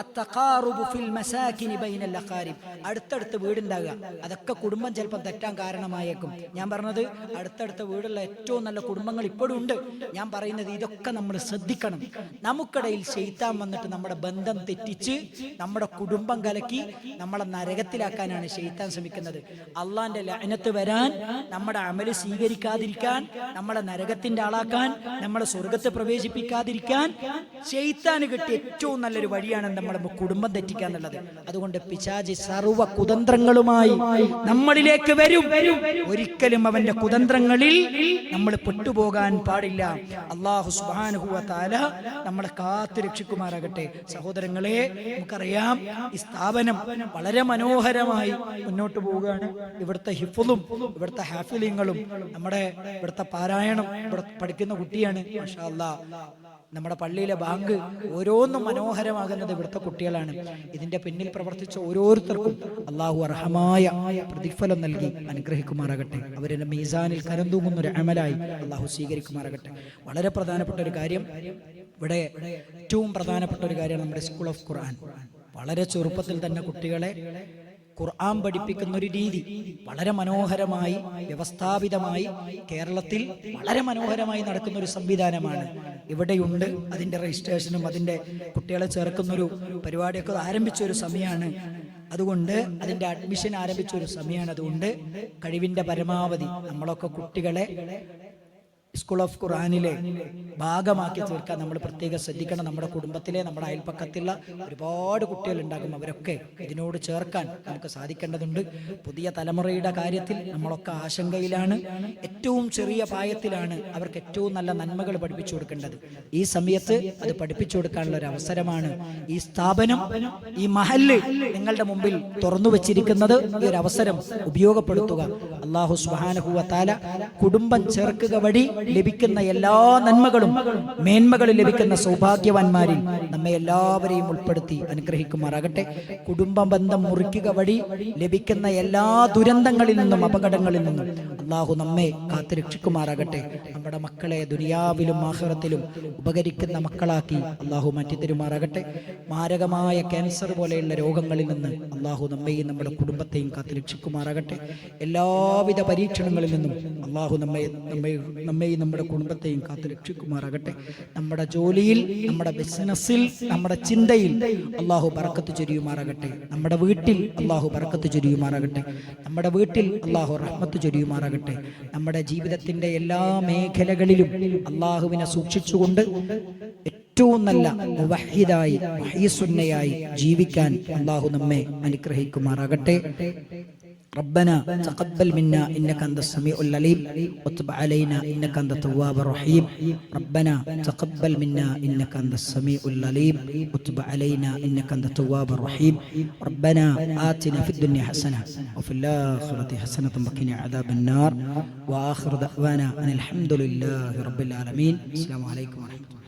Speaker 1: അത്തഖാറുബു ഫിൽ മസാകിനി ബൈനൽ അഖാരിബ്, അടുത്തടുത്ത് വീടുണ്ടാകുക. അതൊക്കെ കുടുംബം ചിലപ്പോൾ തെറ്റാൻ കാരണമായേക്കും. ഞാൻ പറഞ്ഞത് അടുത്തടുത്ത വീടുള്ള ഏറ്റവും നല്ല കുടുംബങ്ങൾ ഇപ്പോഴും ഉണ്ട്. ഞാൻ പറയുന്നത് ഇതൊക്കെ നമ്മൾ ശ്രദ്ധിക്കണം. നമുക്കിടയിൽ ശൈത്താൻ വന്നിട്ട് നമ്മുടെ ബന്ധം തെറ്റിച്ച് നമ്മുടെ കുടുംബം കലക്കി നമ്മളെ നരകത്തിലാക്കാനാണ് ശൈത്താൻ ശ്രമിക്കുന്നത്. അള്ളാന്റെ ലഅനത്ത് വരാൻ, നമ്മുടെ അമല് സ്വീകരിക്കാതിരിക്കാൻ, നമ്മളെ നരകത്തിന്റെ ആളാക്കാൻ, നമ്മളെ സ്വർഗത്തെ പ്രവേശിപ്പിക്കാതിരിക്കാൻ ശൈത്താന് കിട്ടിയ ഏറ്റവും നല്ലൊരു വഴിയാണ് നമ്മുടെ കുടുംബം തെറ്റിക്കുക എന്നുള്ളത്. അതുകൊണ്ട് പിശാചി സർവ്വ കുതന്ത്രങ്ങളുമായി നമ്മളിലേക്ക് വരും. ഒരിക്കലും അവന്റെ കുതന്ത്രങ്ങളിൽ നമ്മൾ പെട്ടുപോകാൻ പാടില്ല. അല്ലാഹു സുബ്ഹാനഹു വ തആല നമ്മളെ കാത്തു രക്ഷിക്കുമാറാകട്ടെ. സഹോദരങ്ങളെ, നമുക്കറിയാം ഈ സ്ഥാപനം വളരെ മനോഹരമായി മുന്നോട്ട് പോവുകയാണ്. ഇവിടുത്തെ ഹിഫ്ളും ഇവിടുത്തെ ഹാഫിലിങ്ങളും നമ്മുടെ ഇവിടുത്തെ പാരായണം ഇവിടെ പഠിക്കുന്ന കുട്ടിയാണ്. മാഷാ അല്ലാഹ്. നമ്മുടെ പള്ളിയിലെ ബാങ്ക് ഓരോന്നും മനോഹരമാകുന്നത് ഇവിടുത്തെ കുട്ടികളാണ്. ഇതിന്റെ പിന്നിൽ പ്രവർത്തിച്ച ഓരോരുത്തർക്കും അള്ളാഹു അർഹമായ പ്രതിഫലം നൽകി അനുഗ്രഹിക്കുമാറാകട്ടെ. അവരുടെ മീസാനിൽ കരം തൂങ്ങുന്ന ഒരു അമലായി അള്ളാഹു സ്വീകരിക്കുമാറാകട്ടെ. വളരെ പ്രധാനപ്പെട്ട ഒരു കാര്യം, ഇവിടെ ഏറ്റവും പ്രധാനപ്പെട്ട ഒരു കാര്യമാണ് നമ്മുടെ സ്കൂൾ ഓഫ് ഖുർആൻ. വളരെ ചെറുപ്പത്തിൽ തന്നെ കുട്ടികളെ ഖുർആൻ പഠിപ്പിക്കുന്ന ഒരു രീതി വളരെ മനോഹരമായി വ്യവസ്ഥാപിതമായി കേരളത്തിൽ വളരെ മനോഹരമായി നടക്കുന്ന ഒരു സംവിധാനമാണ് ഇവിടെയുണ്ട്. അതിന്റെ രജിസ്ട്രേഷനും അതിന്റെ കുട്ടികളെ ചേർക്കുന്നൊരു പരിപാടിയൊക്കെ ആരംഭിച്ച ഒരു സമയമാണ്. അതുകൊണ്ട് അതിന്റെ അഡ്മിഷൻ ആരംഭിച്ച ഒരു സമയമാണ്. അതുകൊണ്ട് കഴിവിന്റെ പരമാവധി നമ്മളൊക്കെ കുട്ടികളെ സ്കൂൾ ഓഫ് ഖുർആനിലെ ഭാഗമാക്കി തീർക്കാൻ നമ്മൾ പ്രത്യേകം ശ്രദ്ധിക്കണം. നമ്മുടെ കുടുംബത്തിലെ, നമ്മുടെ അയൽപ്പക്കത്തുള്ള ഒരുപാട് കുട്ടികൾ ഉണ്ടാകും. അവരൊക്കെ ഇതിനോട് ചേർക്കാൻ നമുക്ക് സാധിക്കേണ്ടതുണ്ട്. പുതിയ തലമുറയുടെ കാര്യത്തിൽ നമ്മളൊക്കെ ആശങ്കയിലാണ്. ഏറ്റവും ചെറിയ പ്രായത്തിലാണ് അവർക്ക് ഏറ്റവും നല്ല നന്മകൾ പഠിപ്പിച്ചു കൊടുക്കേണ്ടത്. ഈ സമയത്ത് അത് പഠിപ്പിച്ചു കൊടുക്കാനുള്ള ഒരു അവസരമാണ് ഈ സ്ഥാപനം, ഈ മഹല്ല് നിങ്ങളുടെ മുമ്പിൽ തുറന്നു വെച്ചിരിക്കുന്നത്. ഈ ഒരു അവസരം ഉപയോഗപ്പെടുത്തുക. അല്ലാഹു സുബ്ഹാനഹു വ തആല കുടുംബം ചേർക്കുക വഴി ലഭിക്കുന്ന എല്ലാ നന്മകളും മേന്മകളും ലഭിക്കുന്ന സൗഭാഗ്യവാന്മാരിൽ നമ്മെ എല്ലാവരെയും ഉൾപ്പെടുത്തി അനുഗ്രഹിക്കുമാറാകട്ടെ. കുടുംബ ബന്ധം മുറിക്കുക വഴി ലഭിക്കുന്ന എല്ലാ ദുരന്തങ്ങളിൽ നിന്നും അപകടങ്ങളിൽ നിന്നും അള്ളാഹു നമ്മെ കാത്തുരക്ഷിക്കുമാറാകട്ടെ. നമ്മുടെ മക്കളെ ദുനിയാവിലും ആഖിറത്തിലും ഉപകരിക്കുന്ന മക്കളാക്കി അള്ളാഹു മാറ്റിത്തരുമാറാകട്ടെ. മാരകമായ ക്യാൻസർ പോലെയുള്ള രോഗങ്ങളിൽ നിന്ന് അള്ളാഹു നമ്മെയും നമ്മുടെ കുടുംബത്തെയും കാത്തുരക്ഷിക്കുമാറാകട്ടെ. എല്ലാവിധ പരീക്ഷണങ്ങളിൽ നിന്നും അള്ളാഹു നമ്മെയും നമ്മുടെ കുടുംബത്തെയും കാത്തുരക്ഷിക്കുമാറാകട്ടെ. നമ്മുടെ ജോലിയിൽ, നമ്മുടെ ബിസിനസ്സിൽ, നമ്മുടെ ചിന്തയിൽ അള്ളാഹു ബറക്കത്ത് ചൊരിയുമാറാകട്ടെ. നമ്മുടെ വീട്ടിൽ അള്ളാഹു ബറക്കത്ത് ചൊരിയുമാറാകട്ടെ. നമ്മുടെ വീട്ടിൽ അള്ളാഹു റഹ്മത്ത് ചൊരിയുമാറാകട്ടെ. നമ്മുടെ ജീവിതത്തിന്റെ എല്ലാ മേഖലകളിലും അള്ളാഹുവിനെ സൂക്ഷിച്ചുകൊണ്ട് ഏറ്റവും നല്ല മുവഹ്ഹിദായി മുഹ്യിസുന്നയായി ജീവിക്കാൻ അള്ളാഹു നമ്മെ അനുഗ്രഹിക്കുമാറാകട്ടെ. ربنا تقبل منا إنك أنت السميع العليم وتب علينا إنك أنت التواب الرحيم. ربنا تقبل منا إنك أنت السميع العليم وتب علينا إنك أنت التواب الرحيم. ربنا آتنا في الدنيا حسنة وفي الآخرة حسنة وقنا عذاب النار. وآخر دعوانا أن الحمد لله رب العالمين. السلام عليكم ورحمة الله.